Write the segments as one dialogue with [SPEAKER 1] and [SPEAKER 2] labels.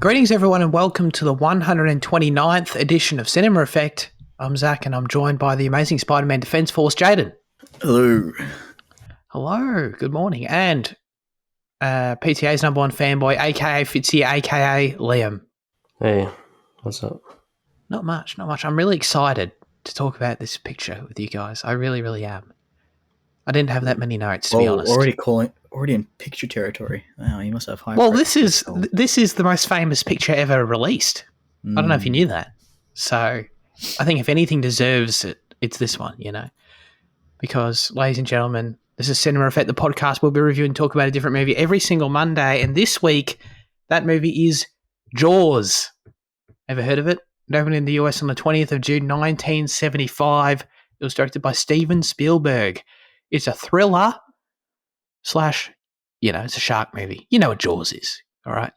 [SPEAKER 1] Greetings, everyone, and welcome to the 129th edition of Cinema Effect. I'm Zach, and I'm joined by the amazing Spider-Man Defence Force, Jaden.
[SPEAKER 2] Hello.
[SPEAKER 1] Hello, good morning. And PTA's number one fanboy, a.k.a. Fitzy, a.k.a. Liam.
[SPEAKER 3] Hey, what's up?
[SPEAKER 1] Not much. I'm really excited to talk about this picture with you guys. I really, really am. I didn't have that many notes, to be honest.
[SPEAKER 2] Already in picture territory. Wow, you must have high.
[SPEAKER 1] Well, this is the most famous picture ever released. I don't know if you knew that. So I think if anything deserves it, it's this one, because, ladies and gentlemen, this is Cinema Effect, the podcast. We'll be reviewing and talk about a different movie every single Monday. And this week, that movie is Jaws. Ever heard of it? It opened in the US on the 20th of June, 1975. It was directed by Steven Spielberg. It's a thriller / it's a shark movie. You know what Jaws is, all right?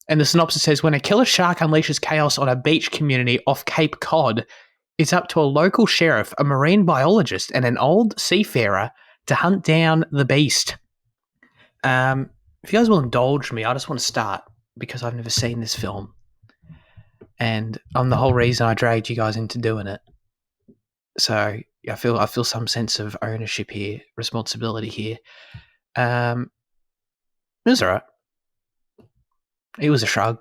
[SPEAKER 1] And the synopsis says, when a killer shark unleashes chaos on a beach community off Cape Cod, it's up to a local sheriff, a marine biologist, and an old seafarer to hunt down the beast. If you guys will indulge me, I just want to start because I've never seen this film. And I'm the whole reason I dragged you guys into doing it. So I feel some sense of ownership here, responsibility here. It was all right. It was a shrug,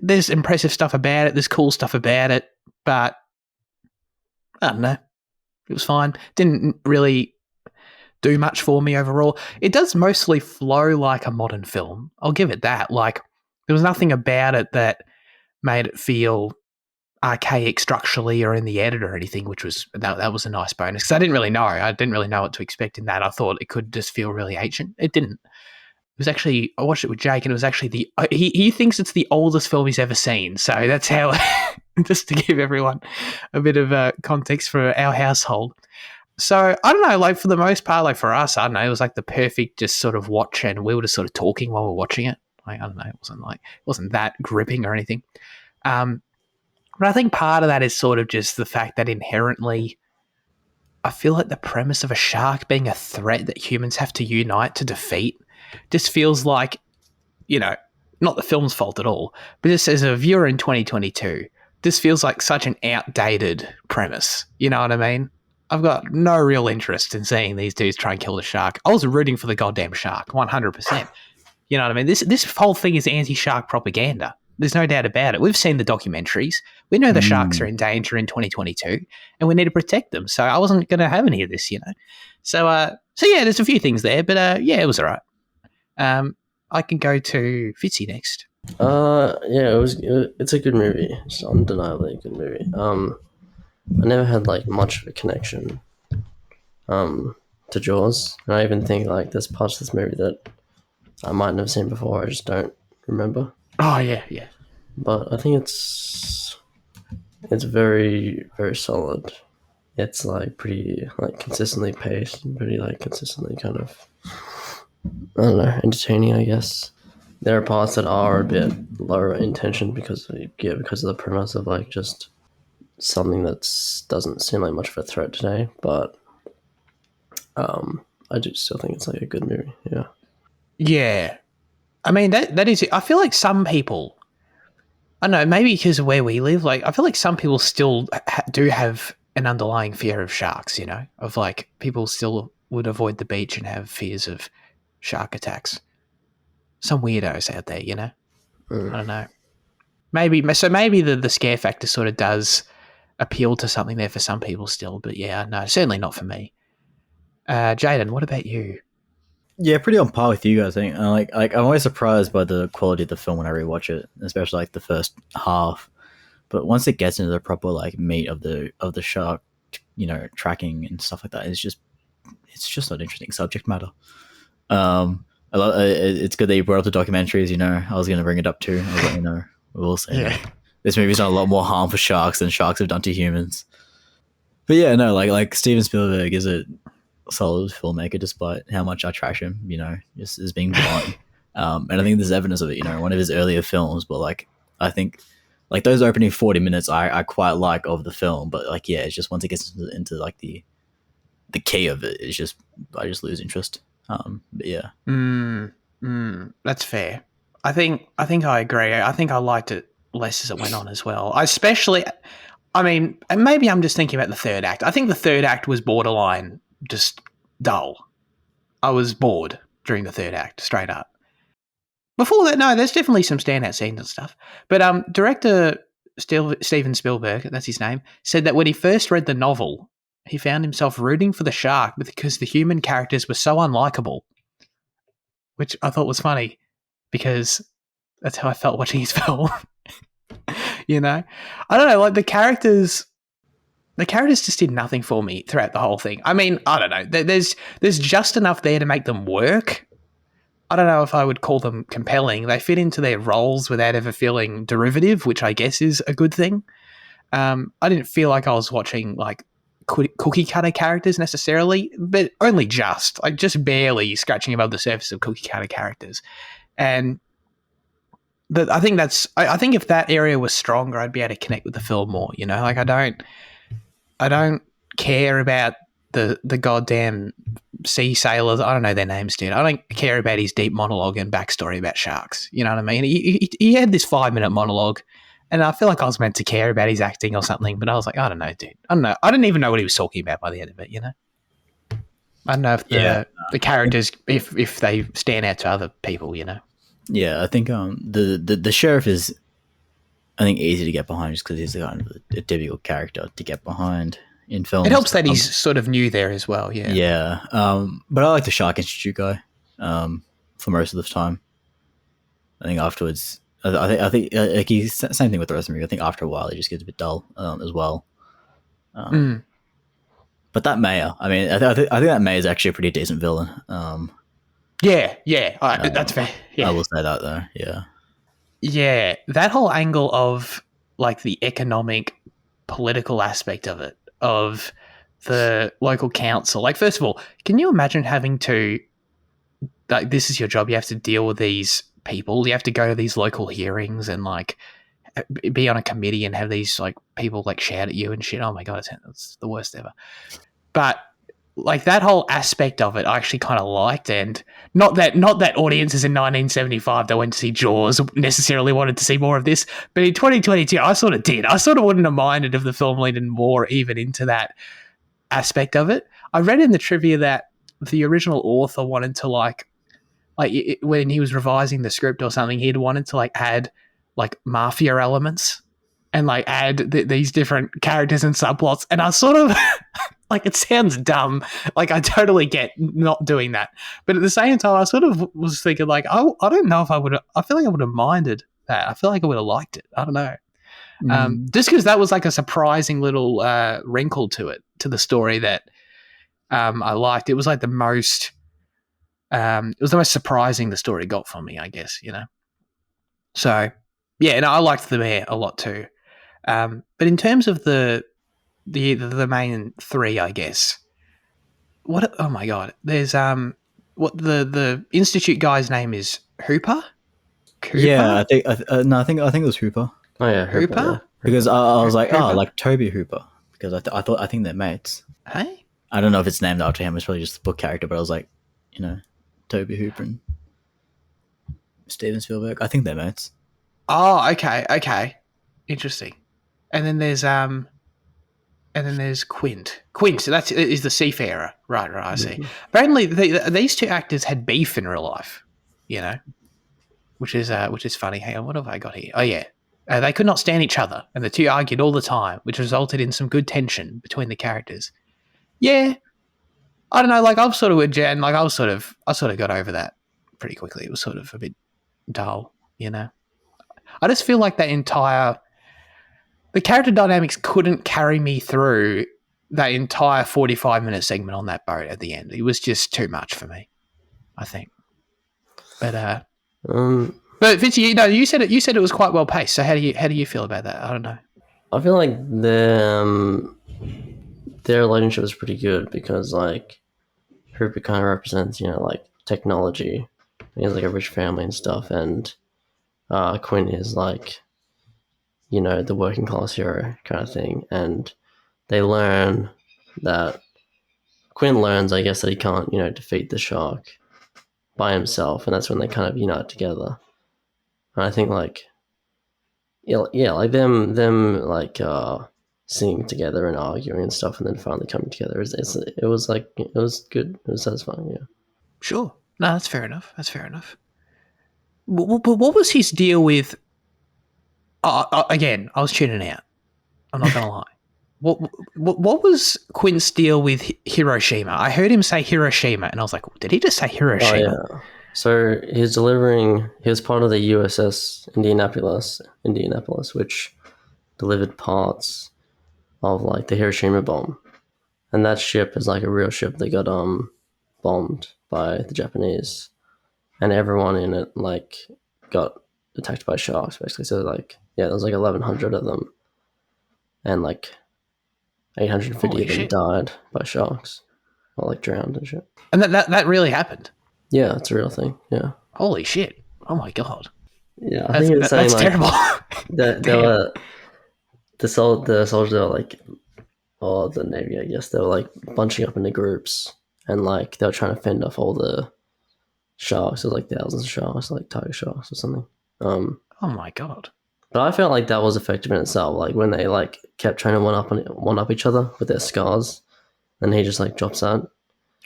[SPEAKER 1] there's impressive stuff about it, there's cool stuff about it, but I don't know. It was fine. Didn't really do much for me overall. It does mostly flow like a modern film. I'll give it that. Like, there was nothing about it that made it feel archaic structurally or in the edit or anything, which was that was a nice bonus because I didn't really know what to expect in that. I thought it could just feel really ancient. It didn't. It was actually, I watched it with Jake, and it was actually he thinks it's the oldest film he's ever seen. So that's how, just to give everyone a bit of context for our household. So I don't know, like for the most part, like for us, I don't know, it was like the perfect just sort of watch, and we were just sort of talking while we were watching it. Like, I don't know, it wasn't that gripping or anything. But I think part of that is sort of just the fact that inherently, I feel like the premise of a shark being a threat that humans have to unite to defeat just feels like, not the film's fault at all, but just as a viewer in 2022, this feels like such an outdated premise. You know what I mean? I've got no real interest in seeing these dudes try and kill the shark. I was rooting for the goddamn shark, 100%. You know what I mean? This whole thing is anti-shark propaganda. There's no doubt about it. We've seen the documentaries. We know the sharks are in danger in 2022, and we need to protect them. So I wasn't going to have any of this, So yeah, there's a few things there, but it was all right. I can go to Fitzy next.
[SPEAKER 3] It's a good movie. It's undeniably a good movie. I never had much of a connection to Jaws, and I even think there's parts of this movie that I might have seen before. I just don't remember.
[SPEAKER 1] Oh yeah.
[SPEAKER 3] But I think it's very, very solid. It's pretty consistently paced and pretty consistently kind of, I don't know, entertaining, I guess. There are parts that are a bit lower in tension because of the premise of just something that doesn't seem like much of a threat today. But I do still think it's a good movie. Yeah.
[SPEAKER 1] Yeah. I mean, that is, I feel like some people, I don't know, maybe because of where we live, I feel like some people still do have an underlying fear of sharks, of people still would avoid the beach and have fears of shark attacks. Some weirdos out there, I don't know. Maybe the scare factor sort of does appeal to something there for some people still, but yeah, no, certainly not for me. Jaden, what about you?
[SPEAKER 2] Yeah, pretty on par with you guys. I think. I'm always surprised by the quality of the film when I rewatch it, especially the first half. But once it gets into the proper meat of the shark, tracking and stuff like that, it's just an interesting subject matter. It's good that you brought up the documentaries. I was going to bring it up too. I'll let you know. We'll see. Yeah. This movie's done a lot more harm for sharks than sharks have done to humans. But yeah, no, like Steven Spielberg is a solid filmmaker, despite how much I trash him, just as being blunt. And I think there's evidence of it, one of his earlier films. But I think those opening 40 minutes, I quite like of the film. But it's just once it gets into the key of it, it's just I just lose interest. But yeah.
[SPEAKER 1] That's fair. I think I agree. I think I liked it less as it went on as well. And maybe I'm just thinking about the third act. I think the third act was borderline just dull. I was bored during the third act, straight up. Before that, no, there's definitely some standout scenes and stuff. But director Steven Spielberg, that's his name, said that when he first read the novel, he found himself rooting for the shark because the human characters were so unlikable, which I thought was funny because that's how I felt watching his film. You know, I don't know, like the characters just did nothing for me throughout the whole thing. I mean, I don't know. There's just enough there to make them work. I don't know if I would call them compelling. They fit into their roles without ever feeling derivative, which I guess is a good thing. I didn't feel like I was watching like cookie cutter characters necessarily, but only just, like just barely scratching above the surface of cookie cutter characters. And I think I think if that area was stronger, I'd be able to connect with the film more. You know, like I don't care about the goddamn sea sailors. I don't know their names, dude. I don't care about his deep monologue and backstory about sharks. You know what I mean? He had this 5-minute monologue, and I feel like I was meant to care about his acting or something, but I was like, I don't know, dude. I don't know. I didn't even know what he was talking about by the end of it, you know? I don't know if the characters, if they stand out to other people, you know?
[SPEAKER 2] Yeah, I think the sheriff is, I think, easy to get behind just because he's kind of a typical character to get behind in films.
[SPEAKER 1] It helps that he's sort of new there as well, yeah.
[SPEAKER 2] Yeah, but I like the Shark Institute guy for most of the time. I think afterwards, I think like he's same thing with the rest of the movie. I think after a while, he just gets a bit dull as well. But that mayor, I mean, I think that mayor is actually a pretty decent villain.
[SPEAKER 1] Yeah, that's fair. Yeah.
[SPEAKER 2] I will say that though. Yeah.
[SPEAKER 1] Yeah, that whole angle of like the economic, political aspect of it, of the local council. Like, first of all, can you imagine having to, like, this is your job, you have to deal with these people, you have to go to these local hearings and like be on a committee and have these like people like shout at you and shit. Oh my God, it's the worst ever. But like that whole aspect of it, I actually kind of liked, and not that audiences in 1975 that went to see Jaws necessarily wanted to see more of this, but in 2022, I sort of did. I sort of wouldn't have minded if the film leaned more even into that aspect of it. I read in the trivia that the original author wanted to when he was revising the script or something, he'd wanted to like add like mafia elements and like add these different characters and subplots, and I sort of. Like, it sounds dumb. Like, I totally get not doing that. But at the same time, I sort of was thinking, like, I don't know if I would have... I feel like I would have minded that. I feel like I would have liked it. I don't know. Just because that was, like, a surprising little wrinkle to it, to the story that I liked. It was, like, the most... it was the most surprising the story got for me, I guess, you know? So, yeah, and I liked the mayor a lot, too. But in terms of the main three, I guess. What? Oh my God! There's what the institute guy's name is Hooper. Cooper?
[SPEAKER 2] Yeah, I think it was Hooper.
[SPEAKER 3] Oh yeah,
[SPEAKER 1] Hooper.
[SPEAKER 3] Yeah.
[SPEAKER 2] Because I was like,
[SPEAKER 1] Hooper?
[SPEAKER 2] oh, like Toby Hooper, because I think they're mates.
[SPEAKER 1] Hey.
[SPEAKER 2] I don't know if it's named after him. It's probably just a book character, but I was like, you know, Toby Hooper and Steven Spielberg. I think they're mates.
[SPEAKER 1] Oh, okay, interesting. And then there's Quint. Quint, so that is the seafarer. Right, I see. Mm-hmm. Apparently, these two actors had beef in real life, you know, which is funny. Hang on, what have I got here? Oh, yeah. They could not stand each other, and the two argued all the time, which resulted in some good tension between the characters. Yeah. I don't know, like, I sort of got over that pretty quickly. It was sort of a bit dull, you know. I just feel like the character dynamics couldn't carry me through that entire 45-minute segment on that boat at the end. It was just too much for me, I think. But Vinci, you said it was quite well paced. So how do you feel about that? I don't know.
[SPEAKER 3] I feel like their relationship is pretty good because like Hooper kind of represents, you know, like technology. He has like a rich family and stuff, and Quinn is like, you know, the working class hero kind of thing. And they learn that Quinn learns, I guess, that he can't, you know, defeat the shark by himself, and that's when they kind of unite together. And I think like like them like singing together and arguing and stuff, and then finally coming together. It was like it was good. It was satisfying. Yeah.
[SPEAKER 1] Sure. No, that's fair enough. That's fair enough. But what was his deal with? Again, I was tuning out. I'm not gonna lie. What was Quint's deal with Hiroshima? I heard him say Hiroshima, and I was like, did he just say Hiroshima?
[SPEAKER 3] Oh yeah. So he was part of the USS Indianapolis, which delivered parts of like the Hiroshima bomb. And that ship is like a real ship that got bombed by the Japanese. And everyone in it like got attacked by sharks basically. So like there was like 1,100 of them. And like 850
[SPEAKER 1] Holy
[SPEAKER 3] of them
[SPEAKER 1] shit.
[SPEAKER 3] died by sharks. Or like drowned and shit.
[SPEAKER 1] And that really happened.
[SPEAKER 3] Yeah, it's a real thing. Yeah.
[SPEAKER 1] Holy shit. Oh my god.
[SPEAKER 3] Yeah, I think it was saying
[SPEAKER 1] that's
[SPEAKER 3] like
[SPEAKER 1] terrible.
[SPEAKER 3] that there were the soldiers were like, or the Navy, I guess, they were like bunching up into groups and like they were trying to fend off all the sharks. There was like thousands of sharks, like tiger sharks or something.
[SPEAKER 1] Oh my god.
[SPEAKER 3] But I felt like that was effective in itself. Like when they like kept trying to one up each other with their scars, and he just like drops out.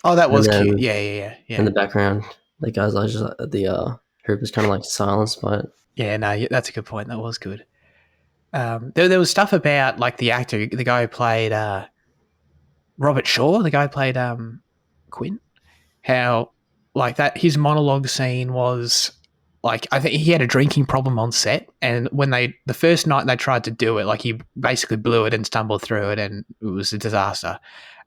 [SPEAKER 1] Oh, that was
[SPEAKER 3] then,
[SPEAKER 1] cute. Yeah.
[SPEAKER 3] In the background, the guys like just the group is kind of like silenced by it.
[SPEAKER 1] Yeah, no, that's a good point. That was good. There was stuff about like the actor, the guy who played Robert Shaw, the guy who played Quint, how like that his monologue scene was like, I think he had a drinking problem on set, and when the first night they tried to do it, like he basically blew it and stumbled through it, and it was a disaster.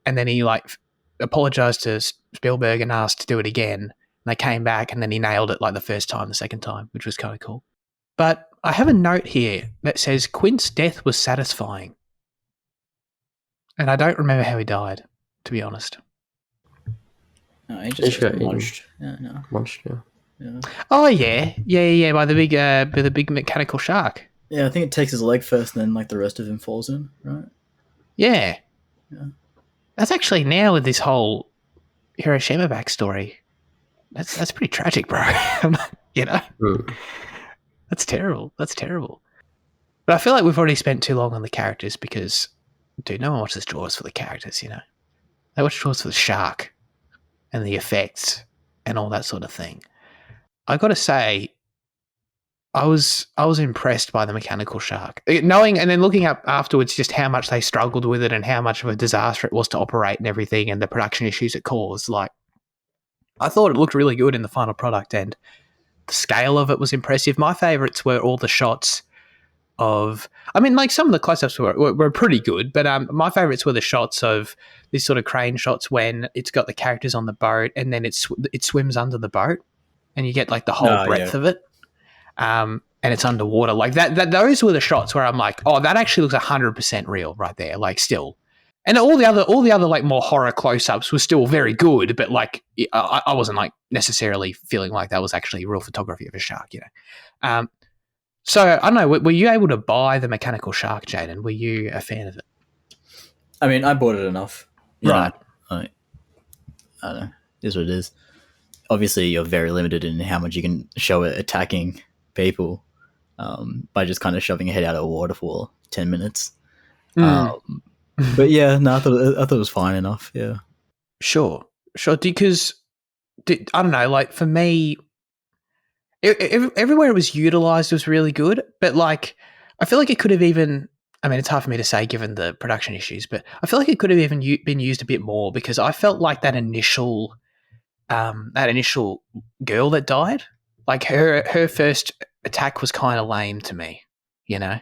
[SPEAKER 1] And then he like apologized to Spielberg and asked to do it again. And they came back, and then he nailed it like the second time, which was kind of cool. But I have a note here that says Quint's death was satisfying, and I don't remember how he died, to be honest.
[SPEAKER 2] No, he just got munched. Yeah, no.
[SPEAKER 3] Munched, yeah.
[SPEAKER 1] Oh yeah, by the big mechanical shark.
[SPEAKER 2] Yeah, I think it takes his leg first, and then like the rest of him falls in, right?
[SPEAKER 1] Yeah. That's actually now with this whole Hiroshima backstory. That's pretty tragic, bro. You know, that's terrible. That's terrible. But I feel like we've already spent too long on the characters because, dude, no one watches Jaws for the characters. You know, they watch Jaws for the shark and the effects and all that sort of thing. I got to say, I was impressed by the mechanical shark. Knowing and then looking up afterwards just how much they struggled with it and how much of a disaster it was to operate and everything and the production issues it caused. Like, I thought it looked really good in the final product and the scale of it was impressive. My favorites were all the shots of, I mean, like some of the close-ups were pretty good, but my favorites were the shots of these sort of crane shots when it's got the characters on the boat and then it swims under the boat and you get like the whole breadth of it. And it's underwater like that. Those were the shots where I'm like, oh, that actually looks 100% real right there. Like still, and all the other like more horror close-ups were still very good, but like I wasn't like necessarily feeling like that was actually real photography of a shark, you know. So I don't know. Were you able to buy the mechanical shark, Jaden? Were you a fan of it?
[SPEAKER 2] I mean, I bought it enough,
[SPEAKER 1] right?
[SPEAKER 2] I don't know. It is what it is. Obviously, you're very limited in how much you can show it attacking people by just kind of shoving a head out of water for 10 minutes. But yeah, no, I thought it was fine enough. Yeah,
[SPEAKER 1] sure. Because I don't know. Like for me, everywhere it was utilized was really good, but like I feel like it could have even. I mean, it's hard for me to say given the production issues, but I feel like it could have even been used a bit more because I felt like that initial girl that died, like her first attack was kind of lame to me, you know.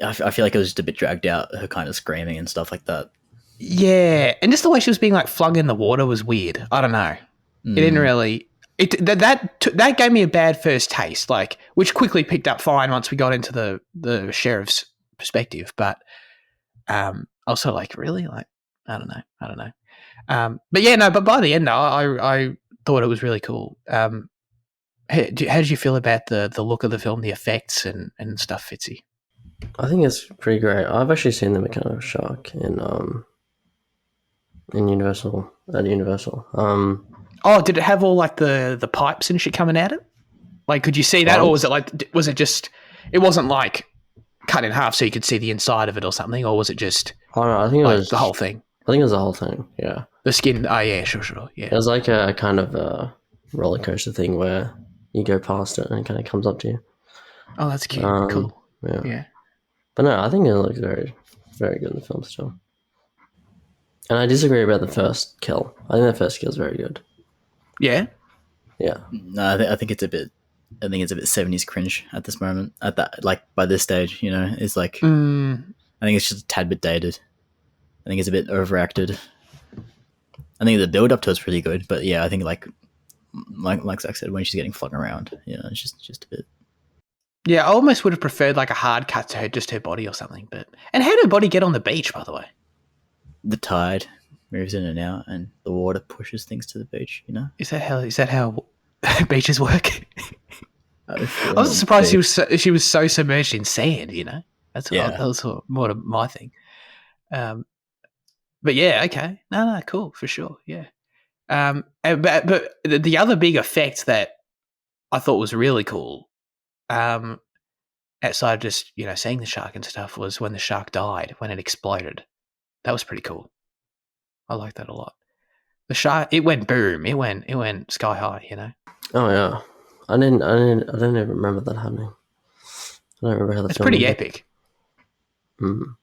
[SPEAKER 2] I feel like it was just a bit dragged out, her kind of screaming and stuff like that.
[SPEAKER 1] Yeah, and just the way she was being like flung in the water was weird. I don't know. It didn't really. That gave me a bad first taste, like which quickly picked up fine once we got into the sheriff's perspective. But I was sort of like, really, like I don't know. But yeah, no. But by the end, I thought it was really cool. How did you feel about the look of the film, the effects and stuff, Fitzy?
[SPEAKER 3] I think it's pretty great. I've actually seen the mechanical shark in Universal at Universal.
[SPEAKER 1] Oh, did it have all like the pipes and shit coming at it? Like, could you see that, or was it like, was it just? It wasn't like cut in half so you could see the inside of it or something, or was it just?
[SPEAKER 3] Oh no, I think it
[SPEAKER 1] like
[SPEAKER 3] was
[SPEAKER 1] the whole thing.
[SPEAKER 3] I think it was the whole thing. Yeah,
[SPEAKER 1] the skin. Oh yeah, sure, yeah.
[SPEAKER 3] It was like a kind of a roller coaster thing where you go past it and it kind of comes up to you.
[SPEAKER 1] Oh, that's cute. Cool. Yeah.
[SPEAKER 3] But no, I think it looks very, very good in the film still. And I disagree about the first kill. I think the first kill is very good.
[SPEAKER 1] Yeah.
[SPEAKER 3] Yeah.
[SPEAKER 2] No, I think it's a bit. I think it's a bit 70s cringe at this moment. At that, like by this stage, you know, it's like I think it's just a tad bit dated. I think it's a bit overacted. I think the build up to it's pretty good, but yeah, I think like Zach said, when she's getting flung around, you know, it's just a bit.
[SPEAKER 1] Yeah, I almost would have preferred like a hard cut to her, just her body or something. And how did her body get on the beach, by the way?
[SPEAKER 2] The tide moves in and out, and the water pushes things to the beach. You know,
[SPEAKER 1] is that how beaches work?
[SPEAKER 2] I
[SPEAKER 1] was surprised she was so submerged in sand. You know, that was more of my thing. But yeah, okay, no, cool for sure. Yeah, but the other big effect that I thought was really cool, outside of just seeing the shark and stuff, was when the shark died, when it exploded. That was pretty cool. I like that a lot. The shark, it went boom. It went sky high. You know.
[SPEAKER 3] Oh yeah, I don't even remember that happening. I don't remember how the.
[SPEAKER 1] It's pretty epic.
[SPEAKER 3] Mm.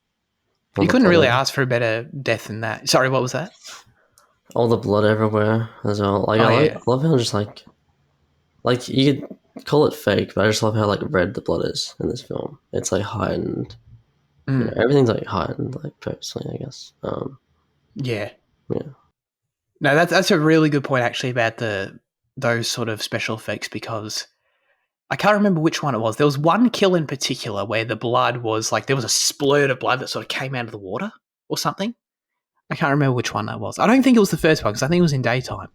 [SPEAKER 1] You couldn't really ask for a better death than that. Sorry, what was that?
[SPEAKER 3] All the blood everywhere as well. Like I love how just like you could call it fake, but I just love how like red the blood is in this film. It's like heightened. Everything's like heightened, like purposely, I guess.
[SPEAKER 1] Yeah.
[SPEAKER 3] Yeah.
[SPEAKER 1] No, that's a really good point actually about those sort of special effects, because I can't remember which one it was. There was one kill in particular where the blood was like there was a splurt of blood that sort of came out of the water or something. I can't remember which one that was. I don't think it was the first one because I think it was in daytime.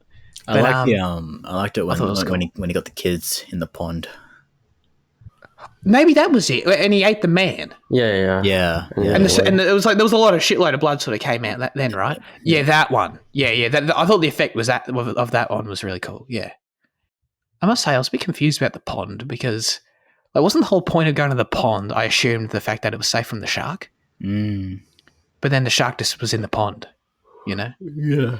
[SPEAKER 2] I liked it when he got the kids in the pond.
[SPEAKER 1] Maybe that was it, and he ate the man.
[SPEAKER 2] Yeah.
[SPEAKER 1] And it was like there was a lot of shitload of blood sort of came out then, right? Yeah, that one. Yeah. I thought the effect was of that one was really cool. Yeah, I must say I was a bit confused about the pond because like wasn't the whole point of going to the pond? I assumed the fact that it was safe from the shark. But then the shark just was in the pond, you know.
[SPEAKER 3] Yeah.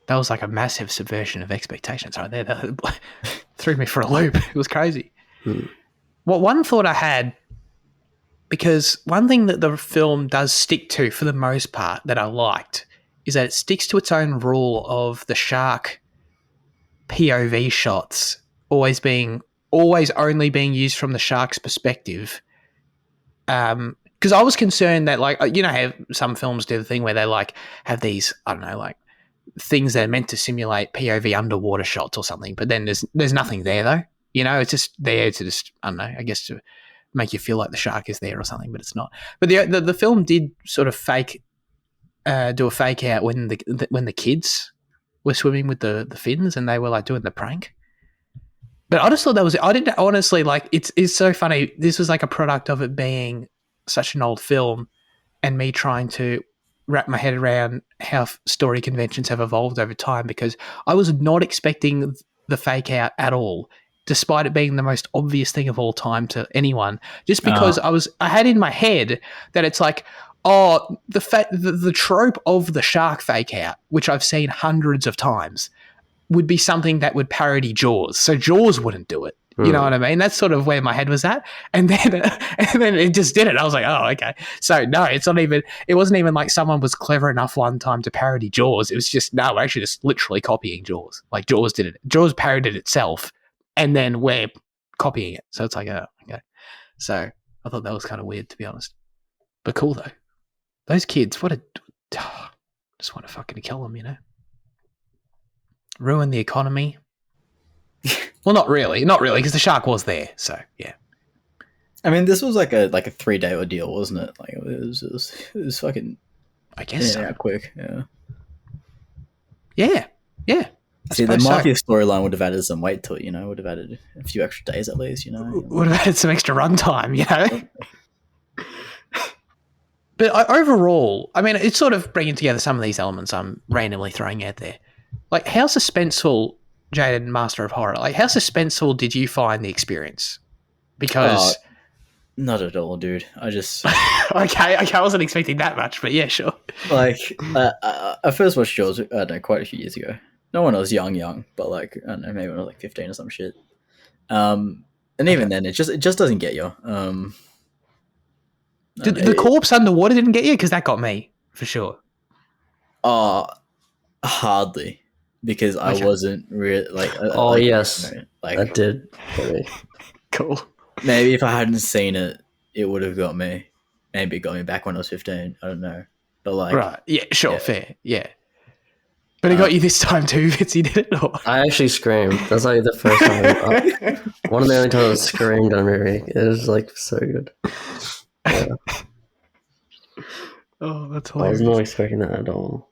[SPEAKER 1] That was like a massive subversion of expectations right there. That threw me for a loop. It was crazy. Well, one thought I had, because one thing that the film does stick to for the most part that I liked is that it sticks to its own rule of the shark POV shots always only being used from the shark's perspective. Because I was concerned that, like, you know how some films do the thing where they like have these, I don't know, like things that are meant to simulate POV underwater shots or something, but then there's nothing there though. You know, it's just there to just, I don't know, I guess to make you feel like the shark is there or something, but it's not. But the film did sort of do a fake out when the kids were swimming with the fins and they were like doing the prank. But I just thought I didn't honestly, like, it's so funny. This was like a product of it being such an old film and me trying to wrap my head around how story conventions have evolved over time, because I was not expecting the fake out at all, despite it being the most obvious thing of all time to anyone, just because I had in my head that it's like, oh, the trope of the shark fake out, which I've seen hundreds of times, would be something that would parody Jaws. So Jaws wouldn't do it. You know what I mean? That's sort of where my head was at. And then it just did it. I was like, oh, okay. So no, it wasn't even like someone was clever enough one time to parody Jaws. It was just, no, we're actually just literally copying Jaws. Like Jaws did it. Jaws parodied itself and then we're copying it. So it's like, oh, okay. So I thought that was kind of weird, to be honest. But cool though. Those kids, just want to fucking kill them, you know? Ruin the economy. Well, not really, because the shark was there. So yeah.
[SPEAKER 2] I mean, this was like a 3-day ordeal, wasn't it? Like it was fucking.
[SPEAKER 1] I guess so.
[SPEAKER 2] Quick.
[SPEAKER 1] Yeah.
[SPEAKER 2] See, the mafia storyline would have added some weight to it. You know, would have added a few extra days at least. You know,
[SPEAKER 1] would have added some extra runtime. You know. But overall, I mean, it's sort of bringing together some of these elements I'm randomly throwing out there. Like, how suspenseful, Jaden, Master of Horror, like, how suspenseful did you find the experience? Because...
[SPEAKER 2] Not at all, dude. I just...
[SPEAKER 1] okay, I wasn't expecting that much, but yeah, sure.
[SPEAKER 2] Like, I first watched Jaws, I don't know, quite a few years ago. Not when I was young, but like, I don't know, maybe when I was like 15 or some shit. And even then, it just doesn't get you.
[SPEAKER 1] Did the corpse underwater didn't get you? Because that got me, for sure.
[SPEAKER 2] Hardly. Because I wasn't really, like...
[SPEAKER 3] yes,
[SPEAKER 2] you know, like,
[SPEAKER 3] that did get me.
[SPEAKER 1] Cool.
[SPEAKER 2] Maybe if I hadn't seen it, it would have got me. Maybe it got me back when I was 15. I don't know. But like...
[SPEAKER 1] Right. Yeah, sure, fair. Yeah. But it got you this time too, Fitzy, did it? Or?
[SPEAKER 3] I actually screamed. That's like the first time. One of the only times I screamed on a movie. It was like so good. Yeah.
[SPEAKER 1] Oh, that's hilarious.
[SPEAKER 3] I was not expecting that at all.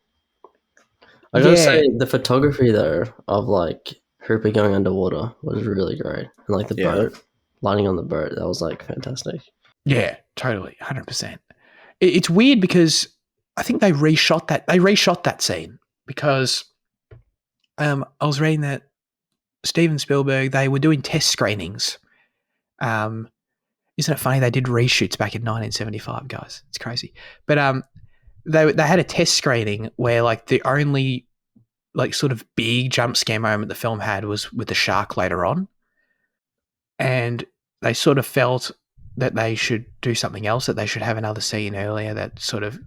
[SPEAKER 3] I gotta say, the photography though of like Hooper going underwater was really great, and like the boat lighting on the boat, that was like fantastic.
[SPEAKER 1] Yeah, totally, 100%. It's weird because I think they reshot that. They reshot that scene because I was reading that Steven Spielberg, they were doing test screenings. Isn't it funny they did reshoots back in 1975, guys? It's crazy, but they had a test screening where like the only like sort of big jump scare moment the film had was with the shark later on, and they sort of felt that they should do something else, that they should have another scene earlier that sort of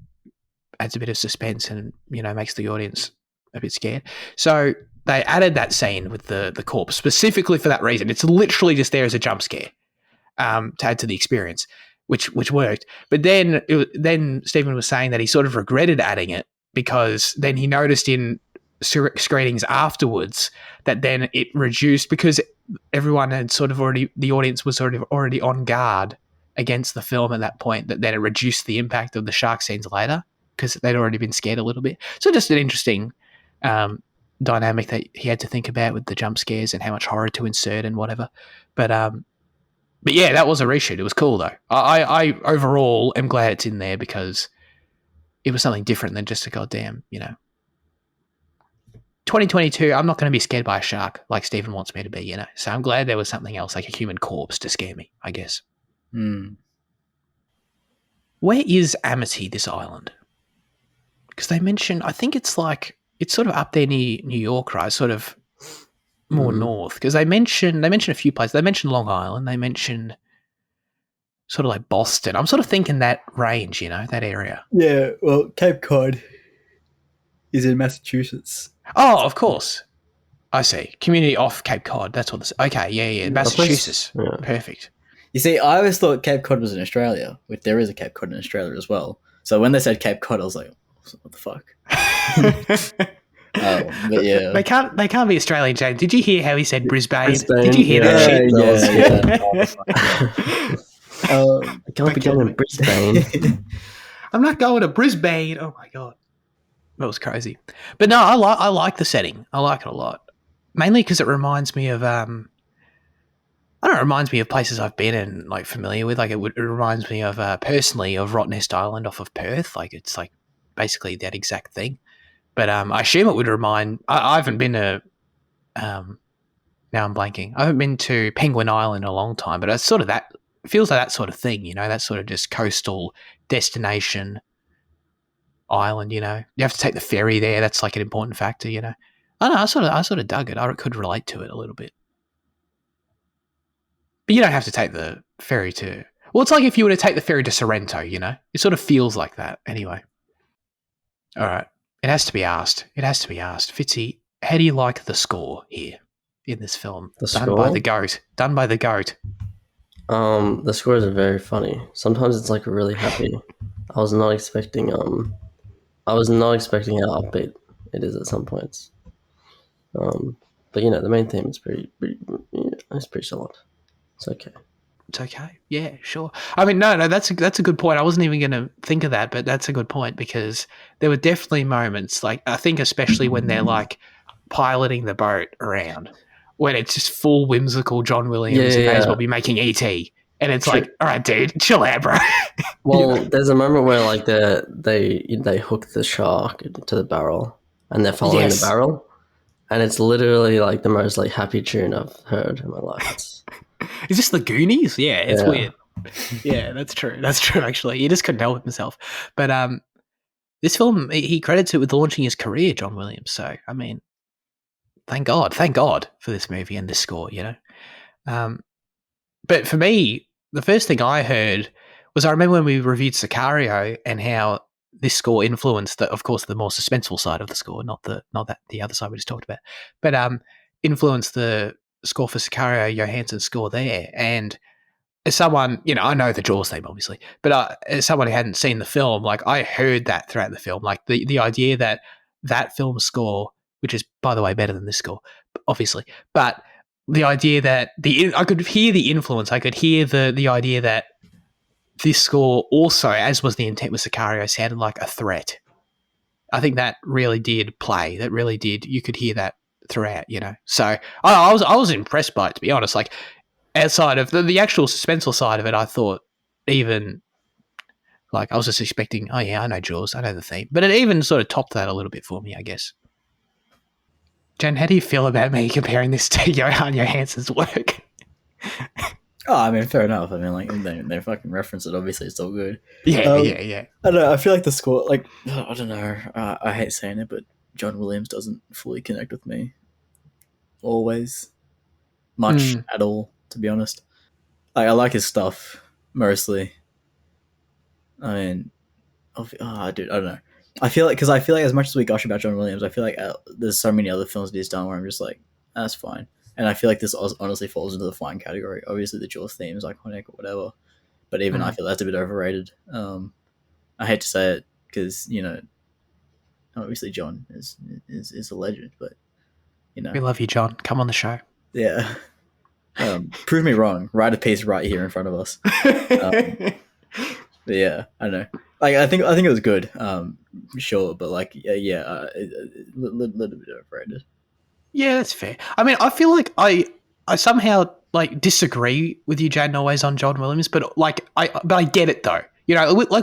[SPEAKER 1] adds a bit of suspense and, you know, makes the audience a bit scared. So they added that scene with the corpse specifically for that reason. It's literally just there as a jump scare to add to the experience, which worked. But then Stephen was saying that he sort of regretted adding it because then he noticed in screenings afterwards that then it reduced because everyone had sort of already, the audience was sort of already on guard against the film at that point, that then it reduced the impact of the shark scenes later because they'd already been scared a little bit. So just an interesting dynamic that he had to think about with the jump scares and how much horror to insert and whatever. But yeah, that was a reshoot. It was cool though. I overall am glad it's in there because it was something different than just a goddamn, 2022, I'm not going to be scared by a shark like Stephen wants me to be, So I'm glad there was something else, like a human corpse, to scare me, I guess. Where is Amity, this island? Because they mention, I think it's like, it's sort of up there near New York, right? Sort of more north. Because they mention a few places. They mention Long Island. They mention sort of like Boston. I'm sort of thinking that range, that area.
[SPEAKER 2] Yeah, well, Cape Cod is in Massachusetts.
[SPEAKER 1] Oh, of course. I see. Community off Cape Cod. That's what this. Okay, yeah. Massachusetts. Yeah. Perfect.
[SPEAKER 2] You see, I always thought Cape Cod was in Australia, which there is a Cape Cod in Australia as well. So when they said Cape Cod, I was like, what the fuck? But yeah.
[SPEAKER 1] They can't be Australian, James. Did you hear how he said Brisbane? Did you hear that shit?
[SPEAKER 3] I can't be going to Brisbane.
[SPEAKER 1] I'm not going to Brisbane. Oh my God. That was crazy. But no, I like the setting. I like it a lot. Mainly because it reminds me of it reminds me of places I've been and like familiar with. Like it reminds me of personally of Rottnest Island off of Perth. Like it's like basically that exact thing. But I assume it would remind. I haven't been to. Now I'm blanking. I haven't been to Penguin Island in a long time, but it's sort of that. It feels like that sort of thing, that sort of just coastal destination island. You have to take the ferry there. That's like an important factor. I don't know. I sort of dug it. I could relate to it a little bit. But you don't have to take the ferry to... Well, it's like if you were to take the ferry to Sorrento, It sort of feels like that anyway. All right. It has to be asked. Fitzy, how do you like the score here in this film? Done by the GOAT.
[SPEAKER 3] The scores are very funny. Sometimes it's like really happy. I was not expecting how upbeat it is at some points. But the main theme is pretty solid. It's okay.
[SPEAKER 1] It's okay. Yeah, sure. I mean, no, that's a good point. I wasn't even going to think of that, but that's a good point because there were definitely moments, like I think especially when they're like piloting the boat around, when it's just full whimsical John Williams and may as well be making E.T. And it's like, all right, dude, chill out, bro.
[SPEAKER 3] Well, there's a moment where like they hook the shark to the barrel and they're following the barrel. and it's literally like the most like happy tune I've heard in my life.
[SPEAKER 1] Is this the Goonies? Yeah, it's
[SPEAKER 3] Yeah.
[SPEAKER 1] weird. Yeah, that's true. That's true. Actually, he just couldn't help himself. But this film, he credits it with launching his career, John Williams. So I mean, thank God for this movie and this score. But for me, the first thing I heard was I remember when we reviewed Sicario and how this score influenced, of course, the more suspenseful side of the score, not that the other side we just talked about, but influenced the score for Sicario, Johansson's score there. And as someone, I know the Jaws theme, obviously, but as someone who hadn't seen the film, like I heard that throughout the film, like the idea that film score, which is, by the way, better than this score, obviously, but the idea that I could hear the influence, I could hear the idea that this score also, as was the intent with Sicario, sounded like a threat. I think that really did play. That really did. You could hear that throughout, So I was impressed by it, to be honest. Like outside of the actual suspenseful side of it, I thought even like I was just expecting. Oh yeah, I know Jaws, I know the theme, but it even sort of topped that a little bit for me, I guess. Jen, how do you feel about me comparing this to Johan Johansson's work?
[SPEAKER 2] Oh, I mean, fair enough. I mean, like they fucking reference it. Obviously, it's all good.
[SPEAKER 1] Yeah.
[SPEAKER 2] I don't know. I feel like the score, like I don't know. I hate saying it, but John Williams doesn't fully connect with me. Always, much at all. To be honest, I like his stuff mostly. I mean, dude, I don't know. I feel like as much as we gush about John Williams, I feel like there's so many other films that he's done where I'm just like, that's fine. And I feel like this honestly falls into the fine category. Obviously, the Jaws theme is iconic or whatever, but even I feel that's a bit overrated. I hate to say it because obviously John is a legend, but
[SPEAKER 1] we love you, John. Come on the show.
[SPEAKER 2] Yeah. Prove me wrong. Write a piece right here in front of us. But yeah, I don't know. Like I think it was good, sure, but like a little bit overrated.
[SPEAKER 1] Yeah, that's fair. I mean, I feel like I somehow like disagree with you, Jaden, always on John Williams, but I get it though.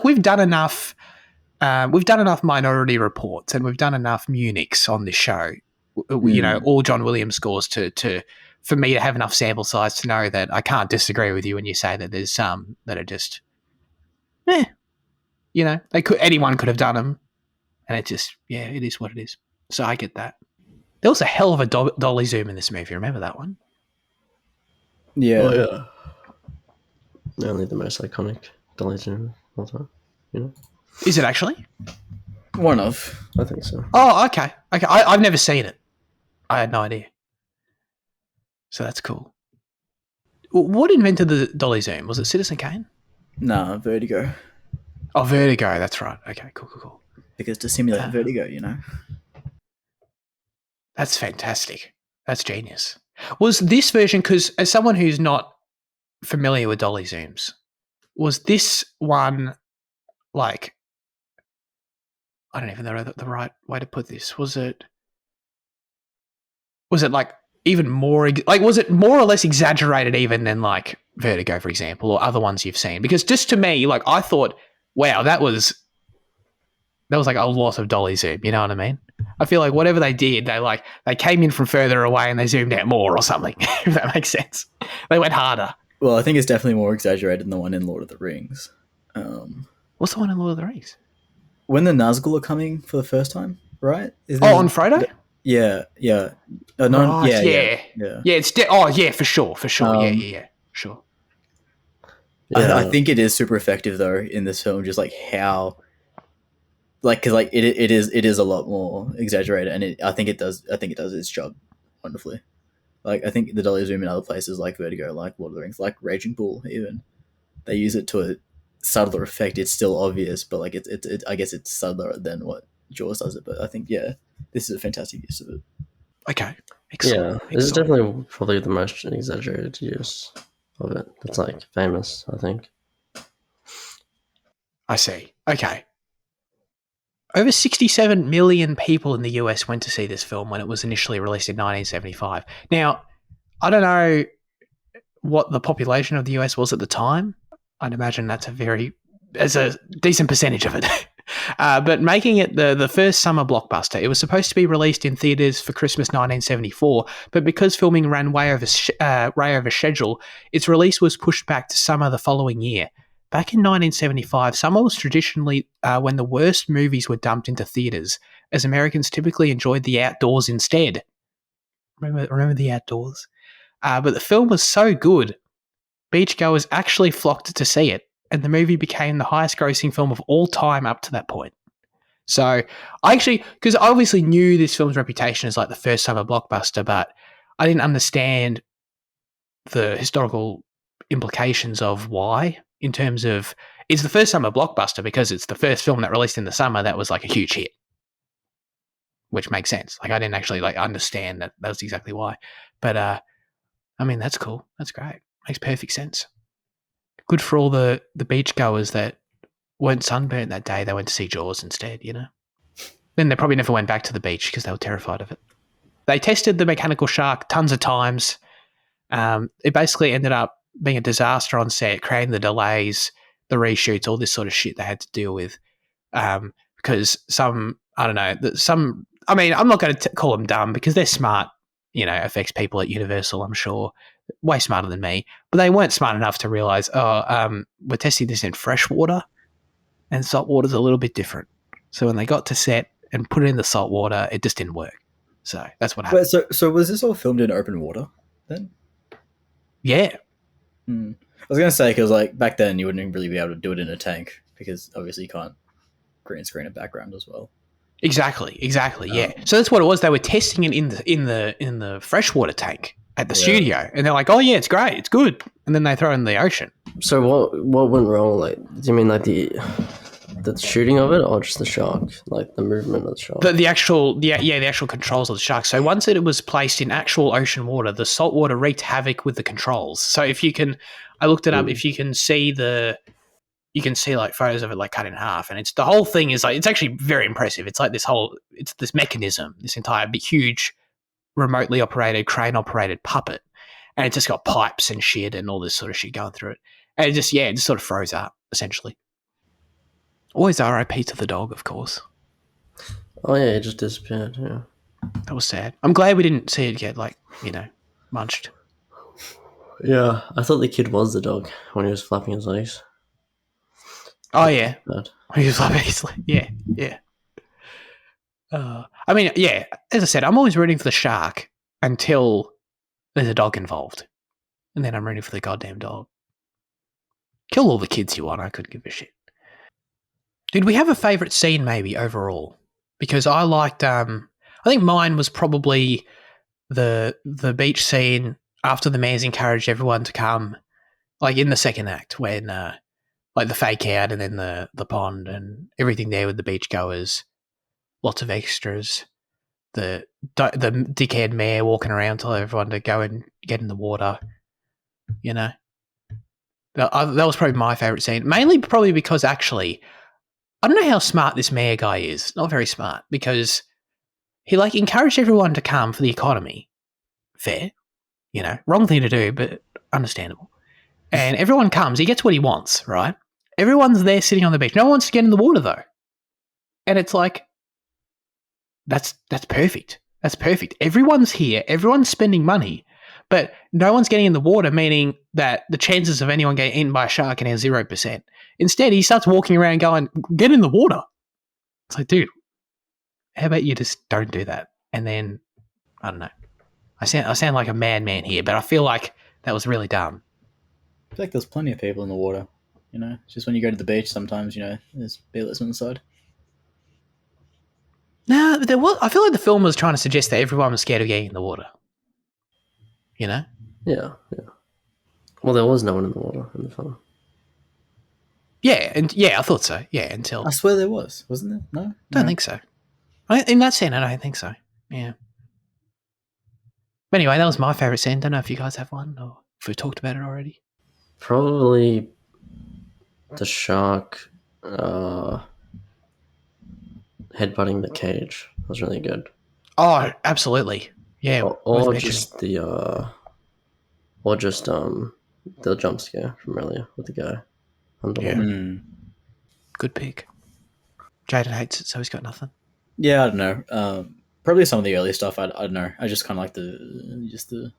[SPEAKER 1] We've done enough. We've done enough Minority Reports and we've done enough Munichs on this show. All John Williams scores to for me to have enough sample size to know that I can't disagree with you when you say that there's some that are just, anyone could have done them, and it just, it is what it is. So I get that. There was a hell of a dolly zoom in this movie. Remember that one?
[SPEAKER 2] Yeah.
[SPEAKER 3] Oh, yeah. Only the most iconic dolly zoom of all time.
[SPEAKER 1] Is it actually?
[SPEAKER 2] One of.
[SPEAKER 3] I think so.
[SPEAKER 1] Oh, okay. I've never seen it. I had no idea. So that's cool. What invented the dolly zoom? Was it Citizen Kane?
[SPEAKER 2] Nah, Vertigo.
[SPEAKER 1] Oh, Vertigo. That's right. Okay, cool.
[SPEAKER 2] Because to simulate vertigo,
[SPEAKER 1] That's fantastic. That's genius. Was this version, because as someone who's not familiar with dolly zooms, was this one like, I don't even know the right way to put this. Was it like even more, like was it more or less exaggerated even than like Vertigo, for example, or other ones you've seen? Because just to me, like I thought, wow, that was like a lot of dolly zoom. You know what I mean? I feel like whatever they did, they came in from further away and they zoomed out more or something, if that makes sense. They went harder.
[SPEAKER 2] Well, I think it's definitely more exaggerated than the one in Lord of the Rings.
[SPEAKER 1] What's the one in Lord of the Rings?
[SPEAKER 2] When the Nazgul are coming for the first time, right?
[SPEAKER 1] On Frodo?
[SPEAKER 2] Yeah.
[SPEAKER 1] Yeah. It's for sure. Yeah, sure.
[SPEAKER 3] Yeah.
[SPEAKER 2] I think it is super effective though in this film, just like how, like, because like it is a lot more exaggerated, and I think it does its job wonderfully. Like I think the dolly zoom in other places like Vertigo, like Lord of the Rings, like Raging Bull, even they use it to a subtler effect. It's still obvious, but like it I guess it's subtler than what Jaws does it. But I think this is a fantastic use of it.
[SPEAKER 1] Okay, excellent.
[SPEAKER 3] This is definitely probably the most exaggerated use of it. It's like famous, I think.
[SPEAKER 1] I see. Okay. Over 67 million people in the US went to see this film when it was initially released in 1975. Now, I don't know what the population of the US was at the time. I'd imagine that's a decent percentage of it. But making it the first summer blockbuster. It was supposed to be released in theaters for Christmas 1974, but because filming ran way over schedule, its release was pushed back to summer the following year. Back in 1975, summer was traditionally when the worst movies were dumped into theaters, as Americans typically enjoyed the outdoors instead. Remember the outdoors? But the film was so good, beachgoers actually flocked to see it, and the movie became the highest grossing film of all time up to that point. So I actually, because I obviously knew this film's reputation as like the first summer blockbuster, but I didn't understand the historical implications of why, in terms of it's the first summer blockbuster because it's the first film that released in the summer that was like a huge hit, which makes sense. Like I didn't actually like understand that was exactly why. But I mean, that's cool. That's great. Makes perfect sense. Good for all the beachgoers that weren't sunburnt that day. They went to see Jaws instead, you know? Then they probably never went back to the beach because they were terrified of it. They tested the mechanical shark tons of times. It basically ended up being a disaster on set, creating the delays, the reshoots, all this sort of shit they had to deal with. Because I'm not going to call them dumb because they're smart, you know, effects people at Universal, I'm sure, way smarter than me. But they weren't smart enough to realize, we're testing this in fresh water and salt water's a little bit different. So when they got to set and put it in the salt water, it just didn't work. So that's what happened.
[SPEAKER 2] Wait, so was this all filmed in open water then?
[SPEAKER 1] Yeah.
[SPEAKER 2] I was going to say, because like back then you wouldn't really be able to do it in a tank because obviously you can't green screen a background as well.
[SPEAKER 1] Exactly. Yeah. So that's what it was. They were testing it in the freshwater tank at the studio, and they're like, "Oh yeah, it's great, it's good," and then they throw it in the ocean.
[SPEAKER 3] So what went wrong? Like, do you mean like the shooting of it, or just the shark, like the movement of the shark?
[SPEAKER 1] The actual controls of the shark. So once it was placed in actual ocean water, the salt water wreaked havoc with the controls. So if you can, I looked it up. If you can see you can see like photos of it like cut in half, and it's the whole thing is like it's actually very impressive. It's like this mechanism, this entire big huge remotely operated crane operated puppet, and it just got pipes and shit and all this sort of shit going through it, and it just sort of froze up essentially. Always R.I.P. to the dog, of course.
[SPEAKER 3] Oh yeah, it just disappeared. Yeah,
[SPEAKER 1] that was sad. I'm glad we didn't see it get like munched.
[SPEAKER 3] Yeah, I thought the kid was the dog when he was flapping his legs.
[SPEAKER 1] Oh yeah, he was flapping his legs. Yeah. I mean, yeah. As I said, I'm always rooting for the shark until there's a dog involved, and then I'm rooting for the goddamn dog. Kill all the kids you want. I couldn't give a shit. Did we have a favourite scene maybe overall? Because I liked. I think mine was probably the beach scene after the mayor's encouraged everyone to come, like in the second act when like the fake out and then the pond and everything there with the beachgoers, lots of extras. The dickhead mayor walking around telling everyone to go and get in the water, you know. That was probably my favourite scene, mainly probably because actually I don't know how smart this mayor guy is. Not very smart because he like encouraged everyone to come for the economy. Fair, you know, wrong thing to do, but understandable. And everyone comes, he gets what he wants, right? Everyone's there sitting on the beach. No one wants to get in the water though. And it's like, that's perfect. That's perfect. Everyone's here. Everyone's spending money, but no one's getting in the water, meaning that the chances of anyone getting eaten by a shark are now 0%. Instead, he starts walking around going, get in the water. It's like, dude, how about you just don't do that? And then, I don't know. I sound like a madman here, but I feel like that was really dumb.
[SPEAKER 2] I feel like there's plenty of people in the water, you know. It's just when you go to the beach, sometimes, you know, there's bearless on the side.
[SPEAKER 1] No, but I feel like the film was trying to suggest that everyone was scared of getting in the water. You know?
[SPEAKER 3] Yeah. Well, there was no one in the water in the film.
[SPEAKER 1] Yeah, I thought so. Yeah, until
[SPEAKER 2] I swear there was, wasn't there? No,
[SPEAKER 1] don't think so. In that scene, I don't think so. Yeah. But anyway, that was my favourite scene. Don't know if you guys have one or if we've talked about it already.
[SPEAKER 3] Probably the shark headbutting the cage was really good.
[SPEAKER 1] Oh, absolutely. Yeah.
[SPEAKER 3] Or just the jump scare from earlier with the guy.
[SPEAKER 1] Yeah. Good pick. Jaden hates it, so he's got nothing.
[SPEAKER 2] Yeah, I don't know. Probably some of the early stuff. I don't know. I just kind of like the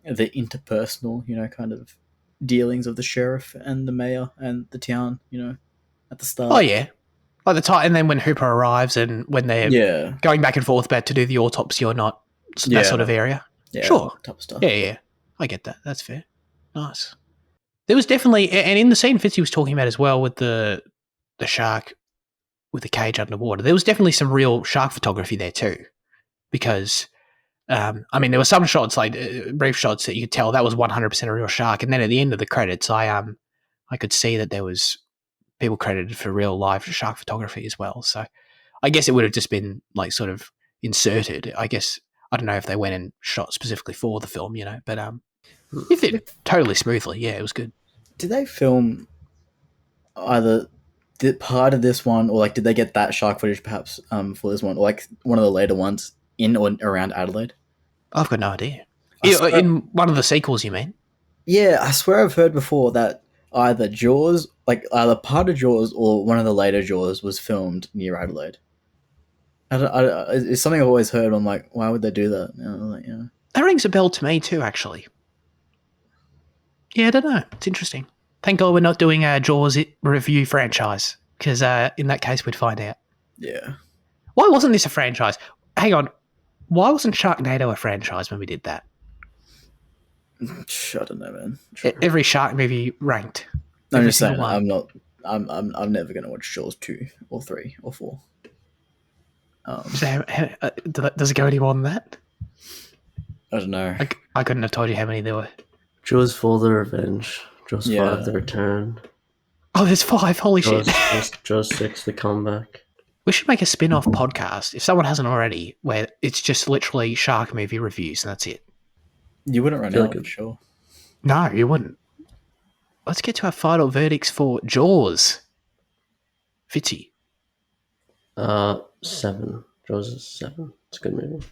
[SPEAKER 2] interpersonal, kind of dealings of the sheriff and the mayor and the town, at the start.
[SPEAKER 1] Oh yeah, like the time, and then when Hooper arrives and when they're going back and forth about to do the autopsy or not, that sort of area.
[SPEAKER 2] Yeah,
[SPEAKER 1] sure,
[SPEAKER 2] type of stuff.
[SPEAKER 1] Yeah, I get that. That's fair. Nice. There was definitely, and in the scene Fitzy was talking about as well with the shark with the cage underwater, there was definitely some real shark photography there too, because there were some shots, like brief shots, that you could tell that was 100% a real shark, and then at the end of the credits, I could see that there was people credited for real live shark photography as well. So I guess it would have just been like sort of inserted. I guess I don't know if they went and shot specifically for the film, but it fit totally smoothly. Yeah, it was good.
[SPEAKER 2] Did they film either the part of this one, or like did they get that shark footage perhaps for this one, or like one of the later ones in or around Adelaide?
[SPEAKER 1] I've got no idea. In one of the sequels, you mean?
[SPEAKER 2] Yeah, I swear I've heard before that either Jaws, like either part of Jaws or one of the later Jaws was filmed near Adelaide. It's something I've always heard. I'm like, why would they do that?
[SPEAKER 1] That rings a bell to me too, actually. Yeah, I don't know. It's interesting. Thank God we're not doing a Jaws review franchise, because in that case we'd find out.
[SPEAKER 2] Yeah.
[SPEAKER 1] Why wasn't this a franchise? Hang on. Why wasn't Sharknado a franchise when we did that?
[SPEAKER 2] I don't know, man.
[SPEAKER 1] Every shark movie ranked.
[SPEAKER 2] I'm just saying, I'm never going to watch Jaws 2 or 3 or 4.
[SPEAKER 1] So does it go any more than that?
[SPEAKER 2] I don't know.
[SPEAKER 1] I couldn't have told you how many there were.
[SPEAKER 3] Jaws 4, The Revenge. Jaws 5, The Return.
[SPEAKER 1] Oh, there's 5. Holy shit.
[SPEAKER 3] Jaws 6, The Comeback.
[SPEAKER 1] We should make a spin-off podcast, if someone hasn't already, where it's just literally shark movie reviews and that's it.
[SPEAKER 2] You wouldn't run out, I'm sure.
[SPEAKER 1] No, you wouldn't. Let's get to our final verdicts for Jaws. Fitzy.
[SPEAKER 3] 7. Jaws is 7. It's a good movie.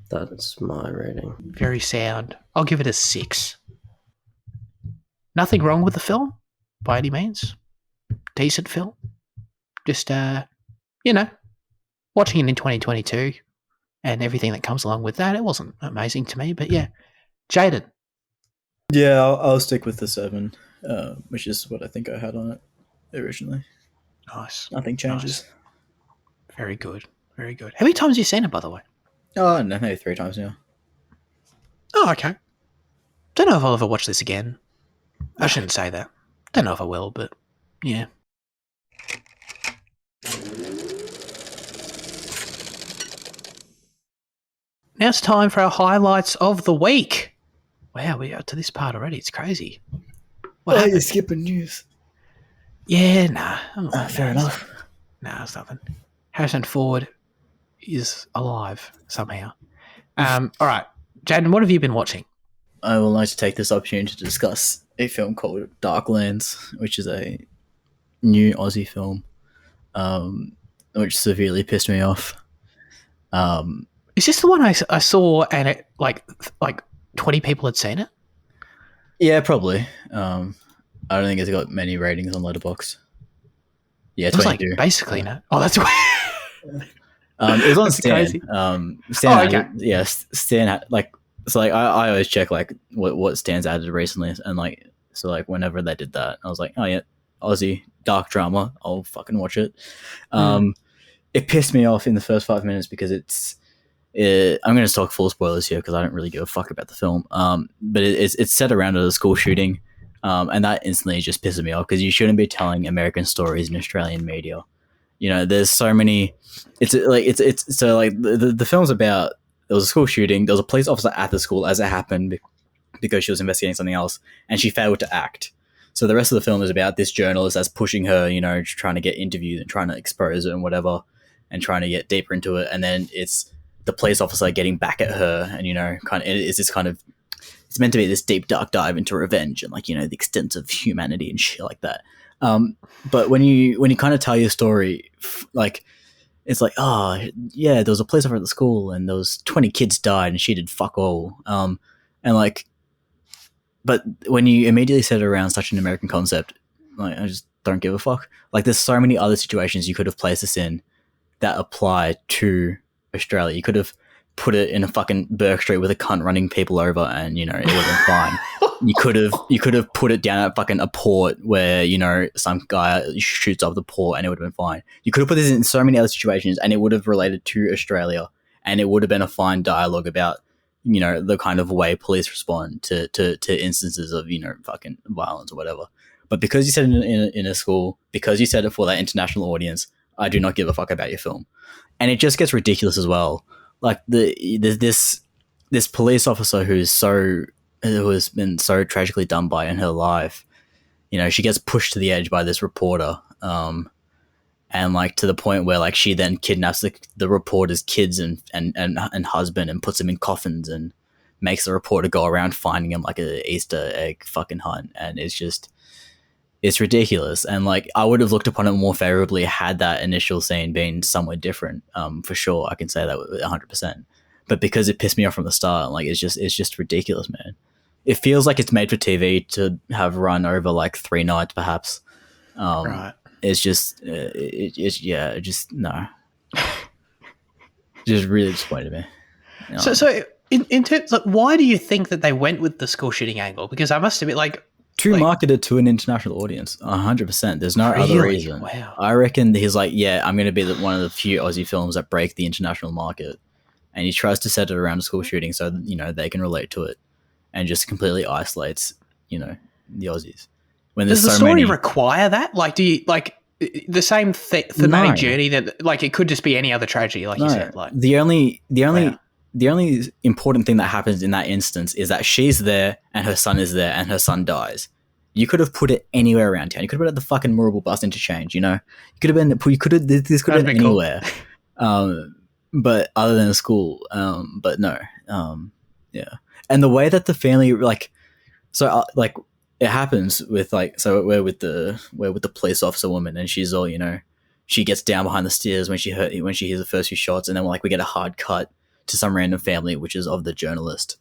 [SPEAKER 3] That's my rating.
[SPEAKER 1] Very sound. I'll give it a 6. Nothing wrong with the film, by any means. Decent film. Just, watching it in 2022 and everything that comes along with that, it wasn't amazing to me, but yeah. Jaden.
[SPEAKER 2] Yeah, I'll stick with the 7, which is what I think I had on it originally.
[SPEAKER 1] Nice.
[SPEAKER 2] Nothing changes.
[SPEAKER 1] Nice. Very good. Very good. How many times have you seen it, by the way?
[SPEAKER 2] Oh, no, maybe 3 times now.
[SPEAKER 1] Oh, okay. Don't know if I'll ever watch this again. I shouldn't say that. Don't know if I will, but yeah. Now it's time for our highlights of the week. Wow, we are to this part already. It's crazy.
[SPEAKER 2] What you're skipping news?
[SPEAKER 1] Yeah, nah.
[SPEAKER 2] Fair enough.
[SPEAKER 1] Nah, it's nothing. Harrison Ford is alive somehow. All right, Jaden, what have you been watching?
[SPEAKER 2] I would like to take this opportunity to discuss a film called Darklands, which is a new Aussie film, which severely pissed me off.
[SPEAKER 1] Is this the one I saw and it like 20 people had seen it?
[SPEAKER 2] Yeah, probably. I don't think it's got many ratings on Letterboxd. Yeah,
[SPEAKER 1] it was 22. Like basically no. Oh, that's weird.
[SPEAKER 2] It was on Stan. Stan.
[SPEAKER 1] Okay.
[SPEAKER 2] Stan had, so I always check what Stan's added recently, and whenever they did that, I was like, oh yeah, Aussie dark drama, I'll fucking watch it. It pissed me off in the first 5 minutes because I'm going to talk full spoilers here because I don't really give a fuck about the film. But it's set around a school shooting, and that instantly just pisses me off because you shouldn't be telling American stories in Australian media. There's so many. The film's about, there was a school shooting. There was a police officer at the school as it happened because she was investigating something else, and she failed to act. So the rest of the film is about this journalist that's pushing her, trying to get interviewed and trying to expose it and whatever, and trying to get deeper into it. And then it's the police officer getting back at her, and it's meant to be this deep dark dive into revenge and the extent of humanity and shit like that. But when you kind of tell your story, it's like, oh yeah, there was a police officer at the school and there was 20 kids died and she did fuck all. But when you immediately set it around such an American concept, I just don't give a fuck. Like, there's so many other situations you could have placed this in that apply to Australia. You could have put it in a fucking Burke Street with a cunt running people over, and it would have been fine. You could have put it down at fucking a port where some guy shoots up the port, and it would have been fine. You could have put this in so many other situations, and it would have related to Australia, and it would have been a fine dialogue about the kind of way police respond to instances of fucking violence or whatever. But because you said it in a school, because you said it for that international audience, I do not give a fuck about your film. And it just gets ridiculous as well. Like, there's this police officer who has been so tragically done by in her life. She gets pushed to the edge by this reporter, and like to the point where like she then kidnaps the reporter's kids and husband and puts them in coffins and makes the reporter go around finding him like a Easter egg fucking hunt. And it's ridiculous. And like, I would have looked upon it more favorably had that initial scene been somewhere different. For sure, I can say that 100%. But because it pissed me off from the start, like it's just ridiculous, man. It feels like it's made for TV to have run over like 3 nights, perhaps.
[SPEAKER 1] Right.
[SPEAKER 2] It's just, no. Just really disappointed me.
[SPEAKER 1] So in terms, like, why do you think that they went with the school shooting angle? Because I must admit, like,
[SPEAKER 2] to market it to an international audience, 100%. There's no other reason.
[SPEAKER 1] Wow.
[SPEAKER 2] I reckon he's like, I'm going to be one of the few Aussie films that break the international market, and he tries to set it around a school shooting so they can relate to it, and just completely isolates the Aussies. When
[SPEAKER 1] does the story require that? Like, do you like the same thematic journey that like it could just be any other tragedy, like you said? Like
[SPEAKER 2] the only important thing that happens in that instance is that she's there and her son is there and her son dies. You could have put it anywhere around town. You could have put it at the fucking Moorabool bus interchange. This could have been anywhere. But other than a school. But no. Yeah. And the way that the family it happens with we're with the police officer woman, and she's all she gets down behind the stairs when she hears the first few shots, and then we get a hard cut to some random family, which is of the journalist.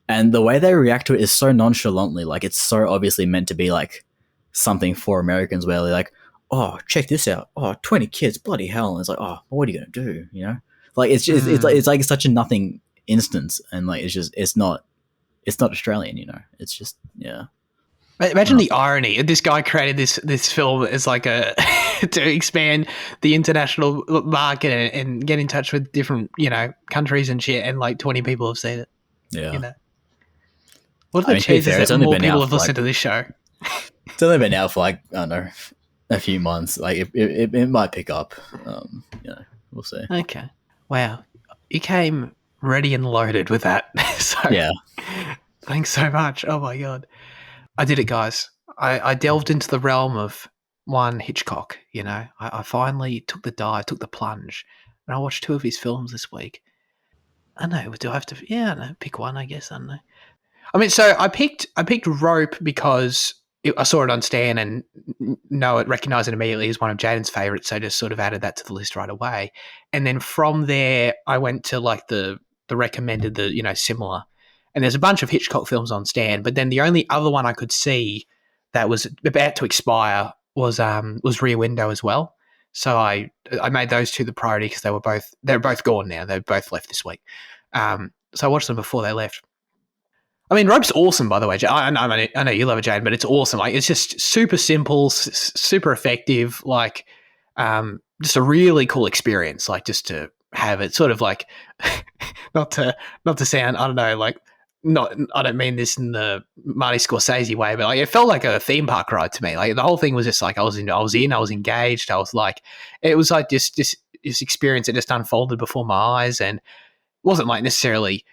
[SPEAKER 2] And the way they react to it is so nonchalantly, like it's so obviously meant to be like something for Americans, where they're like, oh, check this out. Oh, 20 kids, bloody hell. And it's like, oh, what are you going to do? Like, it's just, it's like such a nothing instance. And like, it's not Australian, it's just, yeah.
[SPEAKER 1] Imagine the irony. This guy created this film as like a to expand the international market and get in touch with different countries and shit, and like 20 people have seen it.
[SPEAKER 2] Yeah.
[SPEAKER 1] What are the chances that more people have listened to this show?
[SPEAKER 2] It's only been out for like, I don't know, a few months. Like it might pick up. We'll see.
[SPEAKER 1] Okay. Wow. You came ready and loaded with that. So
[SPEAKER 2] yeah.
[SPEAKER 1] Thanks so much. Oh my God. I did it, guys. I delved into the realm of one Hitchcock, I finally took the plunge, and I watched 2 of his films this week. I know, do I have to, I know, pick one, I guess, I don't know. I mean, so I picked Rope because I saw it on Stan and recognized it immediately as one of Jaden's favorites, so I just sort of added that to the list right away. And then from there, I went to like the recommended, similar. And there's a bunch of Hitchcock films on Stan, but then the only other one I could see that was about to expire was Rear Window as well. So I made those 2 the priority because they're both gone now. They've both left this week. So I watched them before they left. I mean, Rope's awesome, by the way. I know you love it, Jane, but it's awesome. Like, it's just super simple, super effective. Like, just a really cool experience. Like, just to have it, sort of like, not to sound, I don't know, like. I don't mean this in the Marty Scorsese way, but like it felt like a theme park ride to me. Like the whole thing was just like I was engaged. I was like, it was like this experience that just unfolded before my eyes, and it wasn't like necessarily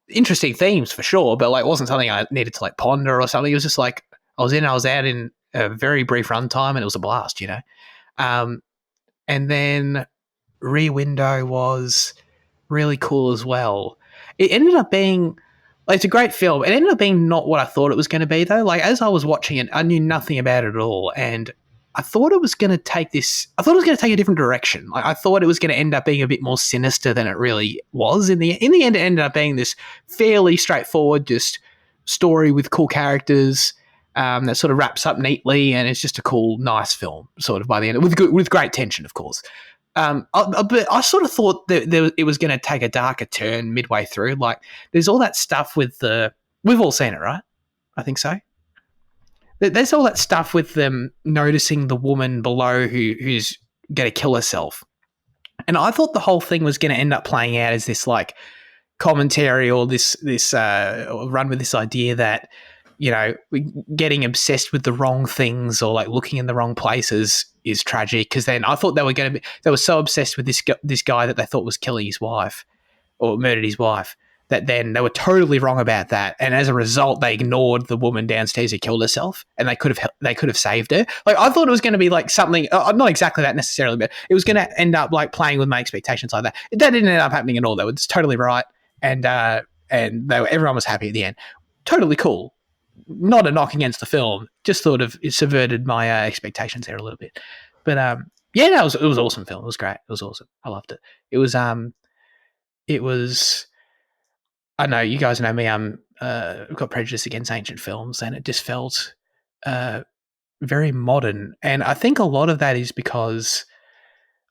[SPEAKER 1] interesting themes for sure, but like it wasn't something I needed to like ponder or something. It was just like I was out in a very brief runtime, and it was a blast, And then Rear Window was really cool as well. It ended up being. Like, it's a great film. It ended up being not what I thought it was going to be, though. Like, as I was watching it, I knew nothing about it at all, and I thought it was going to take a different direction. Like, I thought it was going to end up being a bit more sinister than it really was. In the end, it ended up being this fairly straightforward, just story with cool characters. that sort of wraps up neatly, and it's just a cool, nice film, sort of by the end, with great tension, of course. But I sort of thought that it was going to take a darker turn midway through. Like, there's all that stuff with we've all seen it, right? I think so. There's all that stuff with them noticing the woman below who's going to kill herself. And I thought the whole thing was going to end up playing out as this like commentary or this run with this idea that, you know, getting obsessed with the wrong things or like looking in the wrong places is tragic. Because then I thought they were so obsessed with this guy that they thought was killing his wife or murdered his wife, that then they were totally wrong about that, and as a result, they ignored the woman downstairs who killed herself, and they could have saved her. Like, I thought it was going to be like something, not exactly that necessarily, but it was going to end up like playing with my expectations like that. That didn't end up happening at all, though. It's totally right, and everyone was happy at the end. Totally cool. Not a knock against the film, just sort of it subverted my expectations there a little bit. But yeah, no, it was an awesome film. It was great. It was awesome. I loved it. It was. I know you guys know me. I've got prejudice against ancient films, and it just felt very modern. And I think a lot of that is because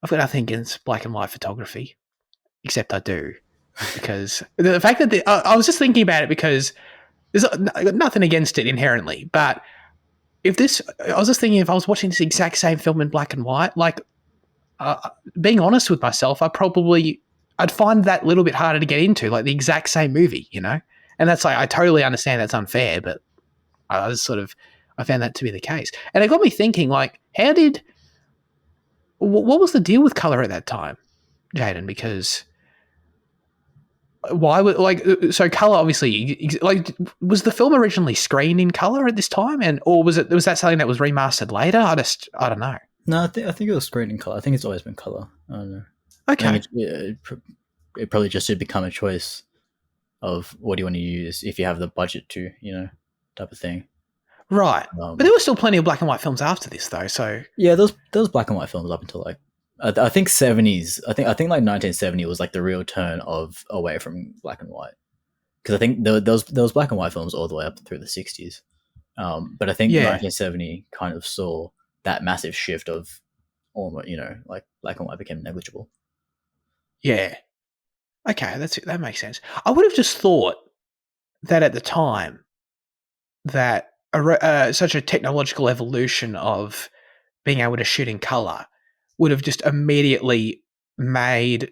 [SPEAKER 1] I've got nothing against black and white photography, except I do, because the fact that I was just thinking about it because I got nothing against it inherently, but I was just thinking if I was watching this exact same film in black and white, like being honest with myself, I'd find that a little bit harder to get into, like the exact same movie, you know? And that's like, I totally understand that's unfair, but I found that to be the case. And it got me thinking, like, what was the deal with color at that time, Jaden? Because why would, like, so color obviously, like, was the film originally screened in color at this time? Or was that something that was remastered later? I don't know.
[SPEAKER 2] No, I think it was screened in color. I think it's always been color. I don't know.
[SPEAKER 1] Okay.
[SPEAKER 2] It probably just did become a choice of what do you want to use if you have the budget to, you know, type of thing.
[SPEAKER 1] Right. But there were still plenty of black and white films after this, though. So
[SPEAKER 2] yeah, those black and white films up until like I think 70s. I think like 1970 was like the real turn away from black and white, because I think there was black and white films all the way up through the 60s. But I think 1970 kind of saw that massive shift of almost, you know, like black and white became negligible.
[SPEAKER 1] Yeah. Okay, that makes sense. I would have just thought that at the time that such a technological evolution of being able to shoot in color would have just immediately made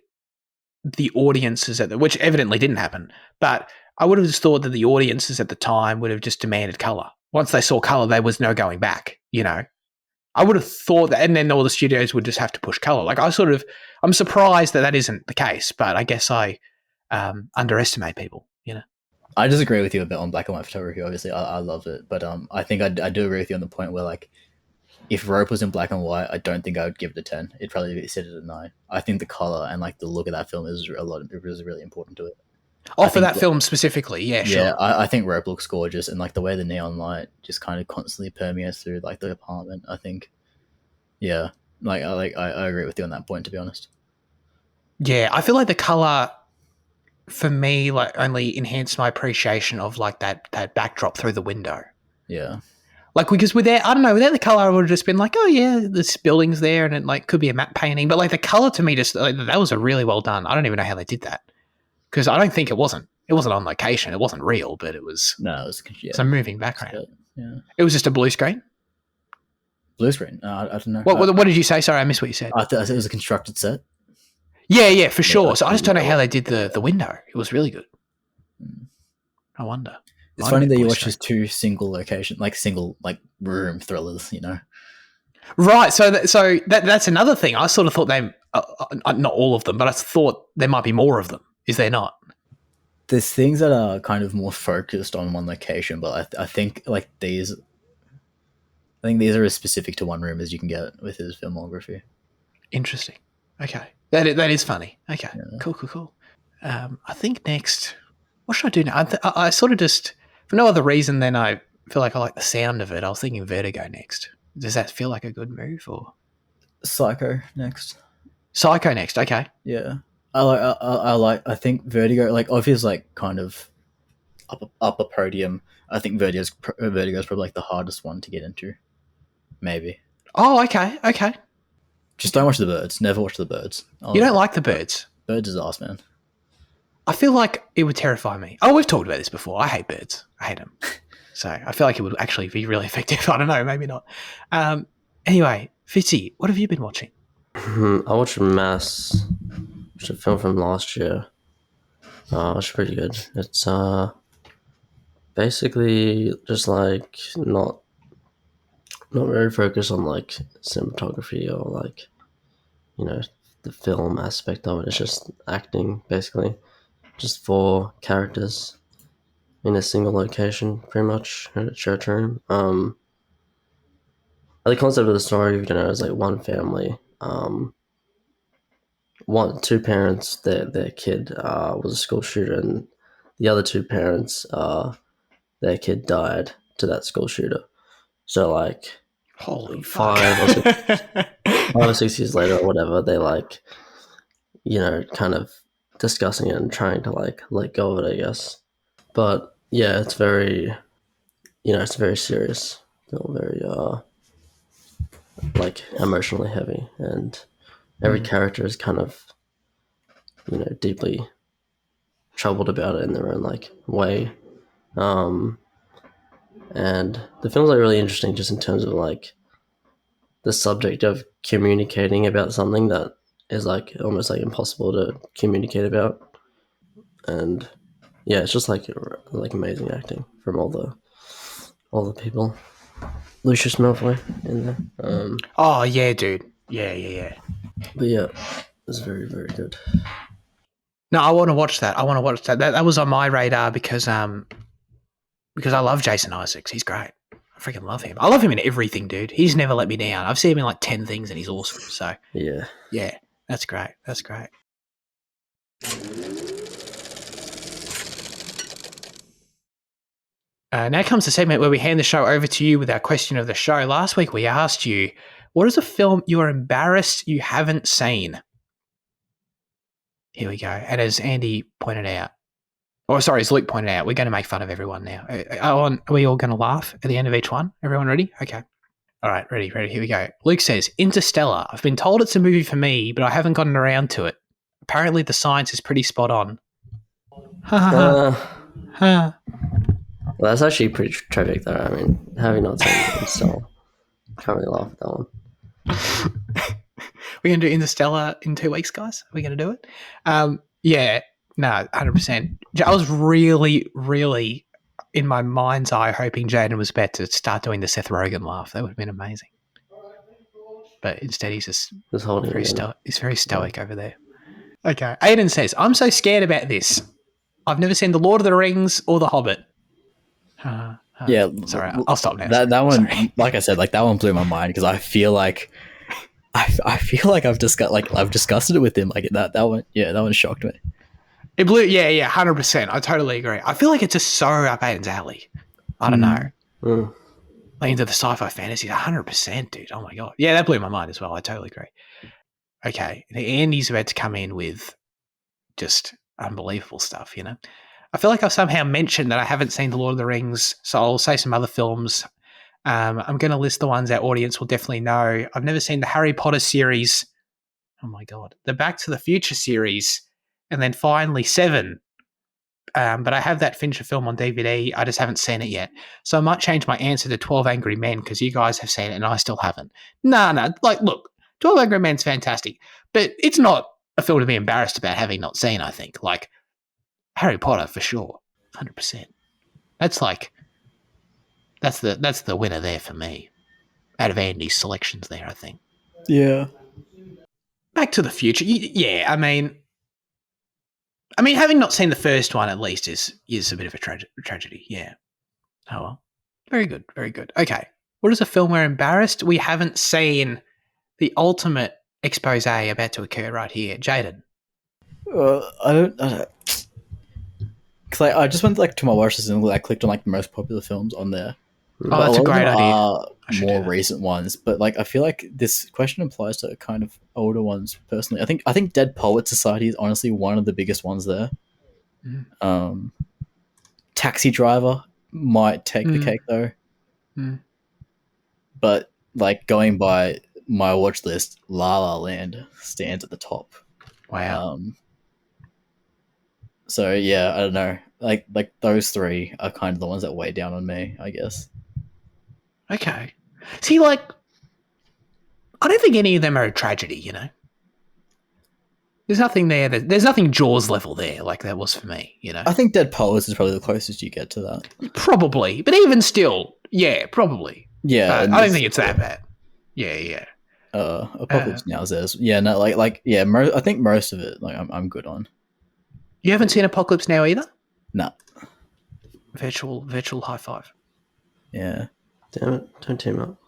[SPEAKER 1] the audiences which evidently didn't happen, but I would have just thought that the audiences at the time would have just demanded color. Once they saw color, there was no going back, you know? I would have thought that, and then all the studios would just have to push color. Like, I'm surprised that isn't the case, but I guess I underestimate people, you know?
[SPEAKER 2] I disagree with you a bit on black and white photography. Obviously, I love it, but I think I do agree with you on the point where, like, if Rope was in black and white, I don't think I would give it a 10. It'd probably be set at a 9. I think the color and like the look of that film is really important to it.
[SPEAKER 1] For that film specifically, yeah, sure.
[SPEAKER 2] Yeah, I think Rope looks gorgeous, and like the way the neon light just kind of constantly permeates through like the apartment. I think, yeah, I agree with you on that point, to be honest.
[SPEAKER 1] Yeah, I feel like the color for me like only enhanced my appreciation of like that backdrop through the window.
[SPEAKER 2] Yeah.
[SPEAKER 1] Like, because without the color, I would have just been like, oh yeah, this building's there, and it like could be a matte painting. But like the color to me, just like, that was a really well done. I don't even know how they did that, because I don't think it wasn't on location. It wasn't real, but it was.
[SPEAKER 2] No, it was
[SPEAKER 1] some moving background.
[SPEAKER 2] Yeah,
[SPEAKER 1] it was just a blue screen.
[SPEAKER 2] Blue screen. I don't know.
[SPEAKER 1] What did you say? Sorry, I missed what you said.
[SPEAKER 2] I thought it was a constructed set.
[SPEAKER 1] Yeah, for sure. So I just don't know how they did the window. It was really good. I wonder.
[SPEAKER 2] It's funny that you watch these two single room thrillers, you know?
[SPEAKER 1] Right. So that's another thing. I sort of thought they, not all of them, but I thought there might be more of them. Is there not?
[SPEAKER 2] There's things that are kind of more focused on one location, but I think like these, I think these are as specific to one room as you can get with his filmography.
[SPEAKER 1] Interesting. Okay. That is funny. Okay. Yeah. Cool. I think next, what should I do now? I sort of just, for no other reason than I feel like I like the sound of it, I was thinking Vertigo next. Does that feel like a good move, or
[SPEAKER 2] Psycho next?
[SPEAKER 1] Psycho next. Okay.
[SPEAKER 2] Yeah. I think Vertigo, like, obviously, like, kind of, upper podium. I think Vertigo's probably like the hardest one to get into. Maybe.
[SPEAKER 1] Oh, okay, okay.
[SPEAKER 2] Just don't watch the birds. Never watch the birds.
[SPEAKER 1] You don't like the birds?
[SPEAKER 2] Birds is ass, man.
[SPEAKER 1] I feel like it would terrify me. Oh, we've talked about this before. I hate birds. I hate them. So I feel like it would actually be really effective. I don't know, maybe not. Anyway, Fitzy, what have you been watching?
[SPEAKER 3] I watched Mass, which is a film from last year. It's pretty good. It's basically just like not very focused on like cinematography or like, you know, the film aspect of it. It's just acting basically, just 4 characters in a single location, pretty much in a church room. The concept of the story, you know, is like one family. Two parents, their kid was a school shooter, and the other 2 parents, their kid died to that school shooter. So like,
[SPEAKER 1] Holy
[SPEAKER 3] 5 or 6 years later or whatever, they like, you know, kind of discussing it and trying to like let go of it, I guess. But yeah, it's very, you know, it's very serious, very like emotionally heavy, and every character is kind of, you know, deeply troubled about it in their own like way. And the film's like really interesting just in terms of like the subject of communicating about something that is like almost like impossible to communicate about. And yeah, it's just like amazing acting from all the people. Lucius Malfoy in there.
[SPEAKER 1] Oh, yeah, dude. Yeah.
[SPEAKER 3] But yeah, it's very, very good.
[SPEAKER 1] No, I want to watch that. That was on my radar because I love Jason Isaacs. He's great. I freaking love him. I love him in everything, dude. He's never let me down. I've seen him in like 10 things and he's awesome. So yeah, that's great. That's great. Now comes the segment where we hand the show over to you with our question of the show. Last week we asked you, what is a film you are embarrassed you haven't seen? Here we go. And as Andy pointed out, as Luke pointed out, we're going to make fun of everyone now. Are we all going to laugh at the end of each one? Everyone ready? Okay. All right, ready. Here we go. Luke says, Interstellar. I've been told it's a movie for me, but I haven't gotten around to it. Apparently the science is pretty spot on. Ha ha ha.
[SPEAKER 3] Well, that's actually pretty tragic, though. I mean, having not seen it, so I can't really laugh at that one.
[SPEAKER 1] We're going to do Interstellar in 2 weeks, guys. Are we going to do it? Yeah, no, 100%. I was really, really in my mind's eye hoping Jaden was about to start doing the Seth Rogen laugh. That would have been amazing. But instead, he's just
[SPEAKER 3] holding
[SPEAKER 1] very stoic. He's very stoic over there. Okay. Aiden says, I'm so scared about this. I've never seen The Lord of the Rings or The Hobbit.
[SPEAKER 2] Yeah,
[SPEAKER 1] sorry, I'll stop now.
[SPEAKER 2] That one,
[SPEAKER 1] Sorry.
[SPEAKER 2] like I said, like that one blew my mind because I feel like I've discussed it with him. Like that one shocked me.
[SPEAKER 1] It blew, yeah, 100%. I totally agree. I feel like it's just so up Aiden's alley. I don't know. Like into the sci-fi fantasy, 100%, dude. Oh my god, yeah, that blew my mind as well. I totally agree. Okay, Andy's about to come in with just unbelievable stuff. You know, I feel like I've somehow mentioned that I haven't seen The Lord of the Rings, so I'll say some other films. I'm going to list the ones our audience will definitely know. I've never seen the Harry Potter series. Oh my god, the Back to the Future series, and then finally Seven. But I have that Fincher film on DVD. I just haven't seen it yet. So I might change my answer to 12 Angry Men because you guys have seen it and I still haven't. No. Like, look, 12 Angry Men's fantastic. But it's not a film to be embarrassed about having not seen, I think. Like, Harry Potter, for sure. 100%. That's like... That's the winner there for me. Out of Andy's selections there, I think.
[SPEAKER 2] Yeah.
[SPEAKER 1] Back to the Future. Yeah, I mean, having not seen the first one at least is a bit of a tragedy. Yeah. Oh well. Very good. Very good. Okay. What is a film we're embarrassed we haven't seen? The ultimate expose about to occur right here, Jaden.
[SPEAKER 2] I don't. Because I just went like to my watch list and I clicked on like the most popular films on there.
[SPEAKER 1] Oh, that's a great idea.
[SPEAKER 2] More recent ones, but like I feel like this question applies to kind of older ones. Personally, I think Dead Poet Society is honestly one of the biggest ones there. Taxi Driver might take the cake though.
[SPEAKER 1] Mm.
[SPEAKER 2] But like going by my watch list, La La Land stands at the top.
[SPEAKER 1] Wow.
[SPEAKER 2] So yeah, I don't know. Like those three are kind of the ones that weigh down on me, I guess.
[SPEAKER 1] Okay. See, like, I don't think any of them are a tragedy, you know? There's nothing there. There's nothing Jaws level there like that was for me, you know?
[SPEAKER 2] I think Dead Poets is probably the closest you get to that.
[SPEAKER 1] Probably. But even still, yeah, probably.
[SPEAKER 2] Yeah.
[SPEAKER 1] But I don't think it's that bad. Yeah.
[SPEAKER 2] Apocalypse Now says, yeah, no, yeah, I think most of it, like, I'm good on.
[SPEAKER 1] You haven't seen Apocalypse Now either?
[SPEAKER 2] No.
[SPEAKER 1] Virtual high five.
[SPEAKER 2] Yeah.
[SPEAKER 3] Damn it! Don't team up.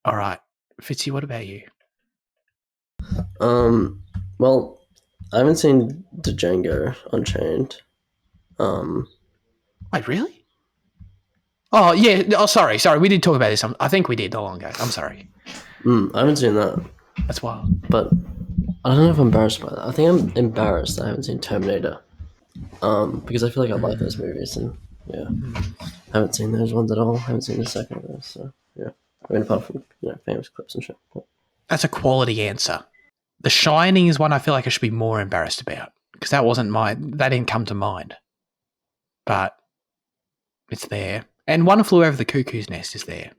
[SPEAKER 1] All right, Fitzy, what about you?
[SPEAKER 3] Well, I haven't seen Django Unchained.
[SPEAKER 1] Wait, really? Oh, yeah. Oh, sorry. We did talk about this. I think we did not long ago. I'm sorry.
[SPEAKER 3] I haven't seen that,
[SPEAKER 1] That's wild.
[SPEAKER 3] but I don't know if I'm embarrassed by that. I think I'm embarrassed that I haven't seen Terminator. Because I feel like I like those movies, and yeah, I haven't seen those ones at all. I haven't seen the second of those, so yeah. I mean, apart from famous clips and shit. But.
[SPEAKER 1] That's a quality answer. The Shining is one I feel like I should be more embarrassed about because that didn't come to mind. But it's there. And One Flew Over the Cuckoo's Nest is there.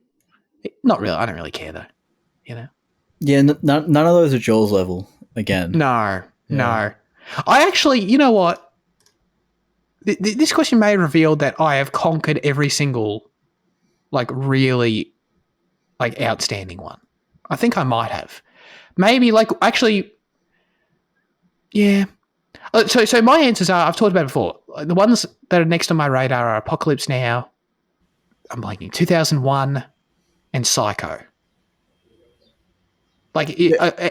[SPEAKER 1] Not really. I don't really care though. You know?
[SPEAKER 2] Yeah, none of those are Jaws level again.
[SPEAKER 1] No. I actually, you know what? This question may have revealed that I have conquered every single, like, really, like, outstanding one. I think I might have. Maybe, like, actually, yeah. So my answers are, I've talked about it before. The ones that are next on my radar are Apocalypse Now, I'm blanking, 2001, and Psycho. Like,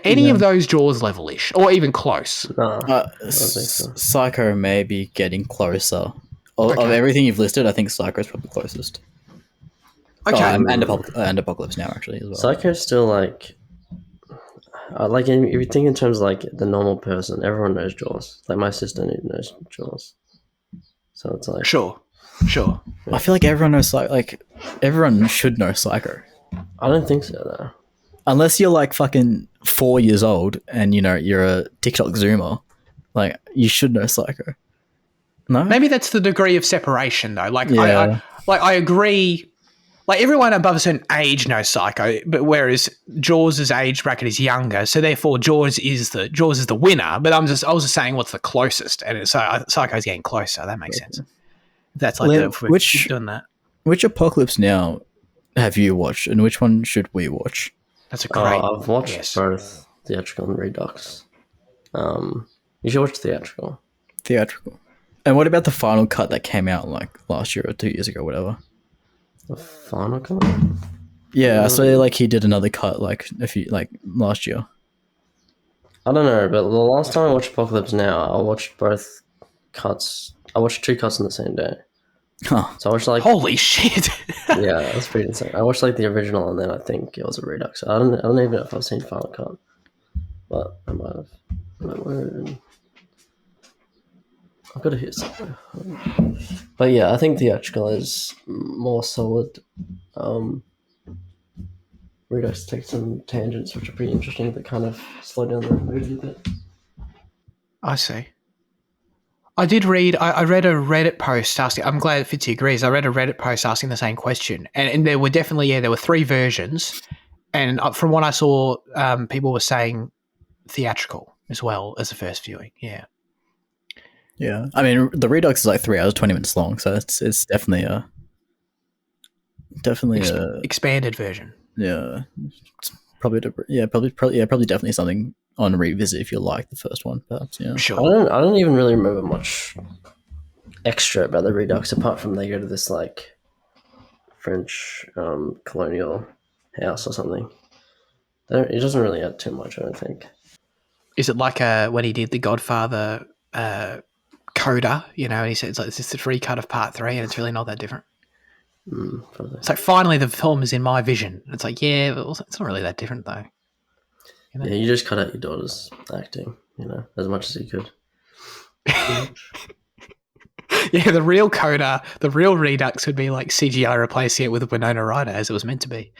[SPEAKER 1] any of those Jaws level-ish, or even close.
[SPEAKER 3] No, I don't think so.
[SPEAKER 2] Psycho may be getting closer. Of everything you've listed, I think Psycho is probably closest.
[SPEAKER 1] Okay.
[SPEAKER 2] And Apocalypse Now, actually, as well.
[SPEAKER 3] Psycho's still like, if you think in terms of like the normal person, everyone knows Jaws. Like my sister knows Jaws, so it's like
[SPEAKER 1] Sure.
[SPEAKER 2] I feel like everyone knows Psycho. Like, everyone should know Psycho.
[SPEAKER 3] I don't think so though.
[SPEAKER 2] Unless you're like fucking 4 years old and you're a TikTok Zoomer, like you should know Psycho. No,
[SPEAKER 1] Maybe that's the degree of separation, though. Like,
[SPEAKER 2] Yeah.
[SPEAKER 1] I agree. Like, everyone above a certain age knows Psycho, but whereas Jaws' age bracket is younger, so therefore Jaws is the winner. But I was just saying what's the closest, and so Psycho's getting closer. That makes sense. That's like
[SPEAKER 2] Liam,
[SPEAKER 1] if we're doing that.
[SPEAKER 2] Which Apocalypse Now have you watched, and which one should we watch?
[SPEAKER 1] That's a great.
[SPEAKER 3] I've watched both theatrical and Redux. You should watch theatrical.
[SPEAKER 2] Theatrical. And what about the final cut that came out like last year or 2 years ago, whatever?
[SPEAKER 3] The final cut?
[SPEAKER 2] Yeah, I saw like he did another cut like last year.
[SPEAKER 3] I don't know, but the last time I watched Apocalypse Now, I watched both cuts. I watched 2 cuts on the same day.
[SPEAKER 2] Huh.
[SPEAKER 3] So I watched like
[SPEAKER 1] Holy shit!
[SPEAKER 3] yeah, that's pretty insane. I watched like the original, and then I think it was a Redux. I don't even know if I've seen Final Cut, but I might have. I've got to hear something. But yeah, I think theatrical is more solid. Redux takes some tangents which are pretty interesting that kind of slow down the movie a bit.
[SPEAKER 1] I see. I did read. I read a Reddit post asking. I'm glad Fitzy agrees. I read a Reddit post asking the same question, and there were definitely there were 3 versions, and from what I saw, people were saying theatrical as well as the first viewing. Yeah.
[SPEAKER 2] Yeah, I mean the Redux is like 3 hours 20 minutes long, so it's definitely a
[SPEAKER 1] expanded version.
[SPEAKER 2] Yeah, it's probably definitely something on revisit if you like the first one, perhaps. Yeah,
[SPEAKER 1] Sure.
[SPEAKER 3] I don't even really remember much extra about the Redux apart from they go to this like French colonial house or something. It doesn't really add too much, I don't think.
[SPEAKER 1] Is it like when he did the Godfather coda? You know, and he said it's like this is the free cut of part 3, and it's really not that different.
[SPEAKER 3] Probably.
[SPEAKER 1] It's like finally the film is in my vision. It's like it's not really that different though.
[SPEAKER 3] You know? Yeah, you just cut out your daughter's acting, as much as you could.
[SPEAKER 1] Yeah, the real Coda, the real Redux would be like CGI replacing it with Winona Ryder as it was meant to be.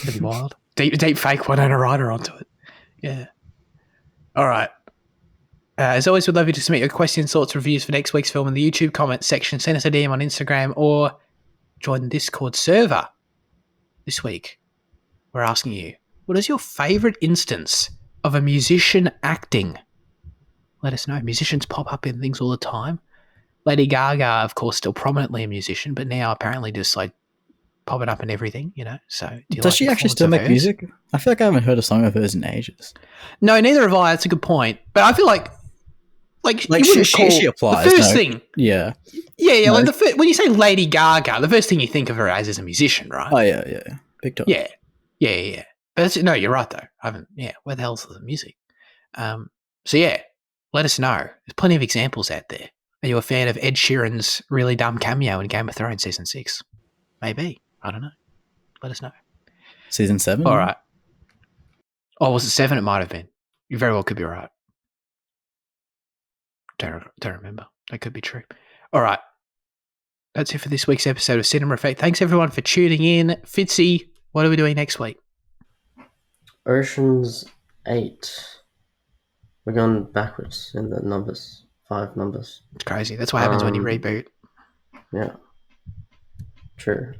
[SPEAKER 1] That'd be wild. Deep fake Winona Ryder onto it. Yeah. All right. As always, we'd love you to submit your questions, thoughts, reviews for next week's film in the YouTube comments section. Send us a DM on Instagram or join the Discord server. This week, we're asking you, what is your favourite instance of a musician acting? Let us know. Musicians pop up in things all the time. Lady Gaga, of course, still prominently a musician, but now apparently just like popping up in everything, you know. So, do you
[SPEAKER 2] Does
[SPEAKER 1] like
[SPEAKER 2] she
[SPEAKER 1] the
[SPEAKER 2] actually
[SPEAKER 1] performance
[SPEAKER 2] still
[SPEAKER 1] of
[SPEAKER 2] make
[SPEAKER 1] hers?
[SPEAKER 2] music? I feel like I haven't heard a song of hers in ages.
[SPEAKER 1] No, neither have I. That's a good point. But I feel like
[SPEAKER 2] Like
[SPEAKER 1] you wouldn't
[SPEAKER 2] she
[SPEAKER 1] call
[SPEAKER 2] applies.
[SPEAKER 1] the first
[SPEAKER 2] no.
[SPEAKER 1] thing.
[SPEAKER 2] Yeah.
[SPEAKER 1] Yeah.
[SPEAKER 2] No.
[SPEAKER 1] Like when you say Lady Gaga, the first thing you think of her as is a musician, right?
[SPEAKER 2] Oh yeah. Big time.
[SPEAKER 1] Yeah. But no, you're right though. I haven't. Yeah, where the hell's the music? So yeah, let us know. There's plenty of examples out there. Are you a fan of Ed Sheeran's really dumb cameo in Game of Thrones season 6? Maybe. I don't know. Let us know.
[SPEAKER 2] Season 7.
[SPEAKER 1] All right. Oh, was it 7? It might have been. You very well could be right. Don't remember. That could be true. All right. That's it for this week's episode of Cinema Effect. Thanks everyone for tuning in. Fitzy, what are we doing next week?
[SPEAKER 3] Ocean's 8. We're going backwards in the numbers. 5 numbers.
[SPEAKER 1] It's crazy. That's what happens when you reboot.
[SPEAKER 3] Yeah. True.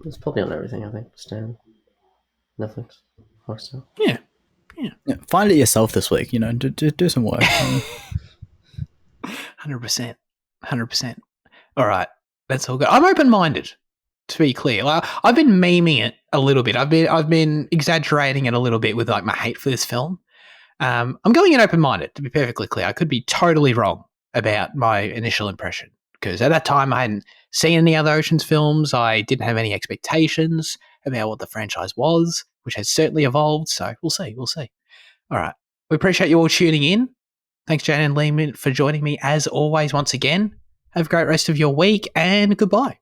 [SPEAKER 3] It's probably on everything, I think. Stan. Netflix. Hotstar.
[SPEAKER 1] Yeah.
[SPEAKER 2] Find it yourself this week. You know, do some work.
[SPEAKER 1] 100%. All right. That's all good. I'm open-minded, to be clear. Like, I've been memeing it a little bit. I've been exaggerating it a little bit with like my hate for this film. I'm going in open-minded, to be perfectly clear. I could be totally wrong about my initial impression because at that time I hadn't seen any other Ocean's films. I didn't have any expectations about what the franchise was, which has certainly evolved. So we'll see. All right. We appreciate you all tuning in. Thanks, Jane and Liam, for joining me as always once again. Have a great rest of your week and goodbye.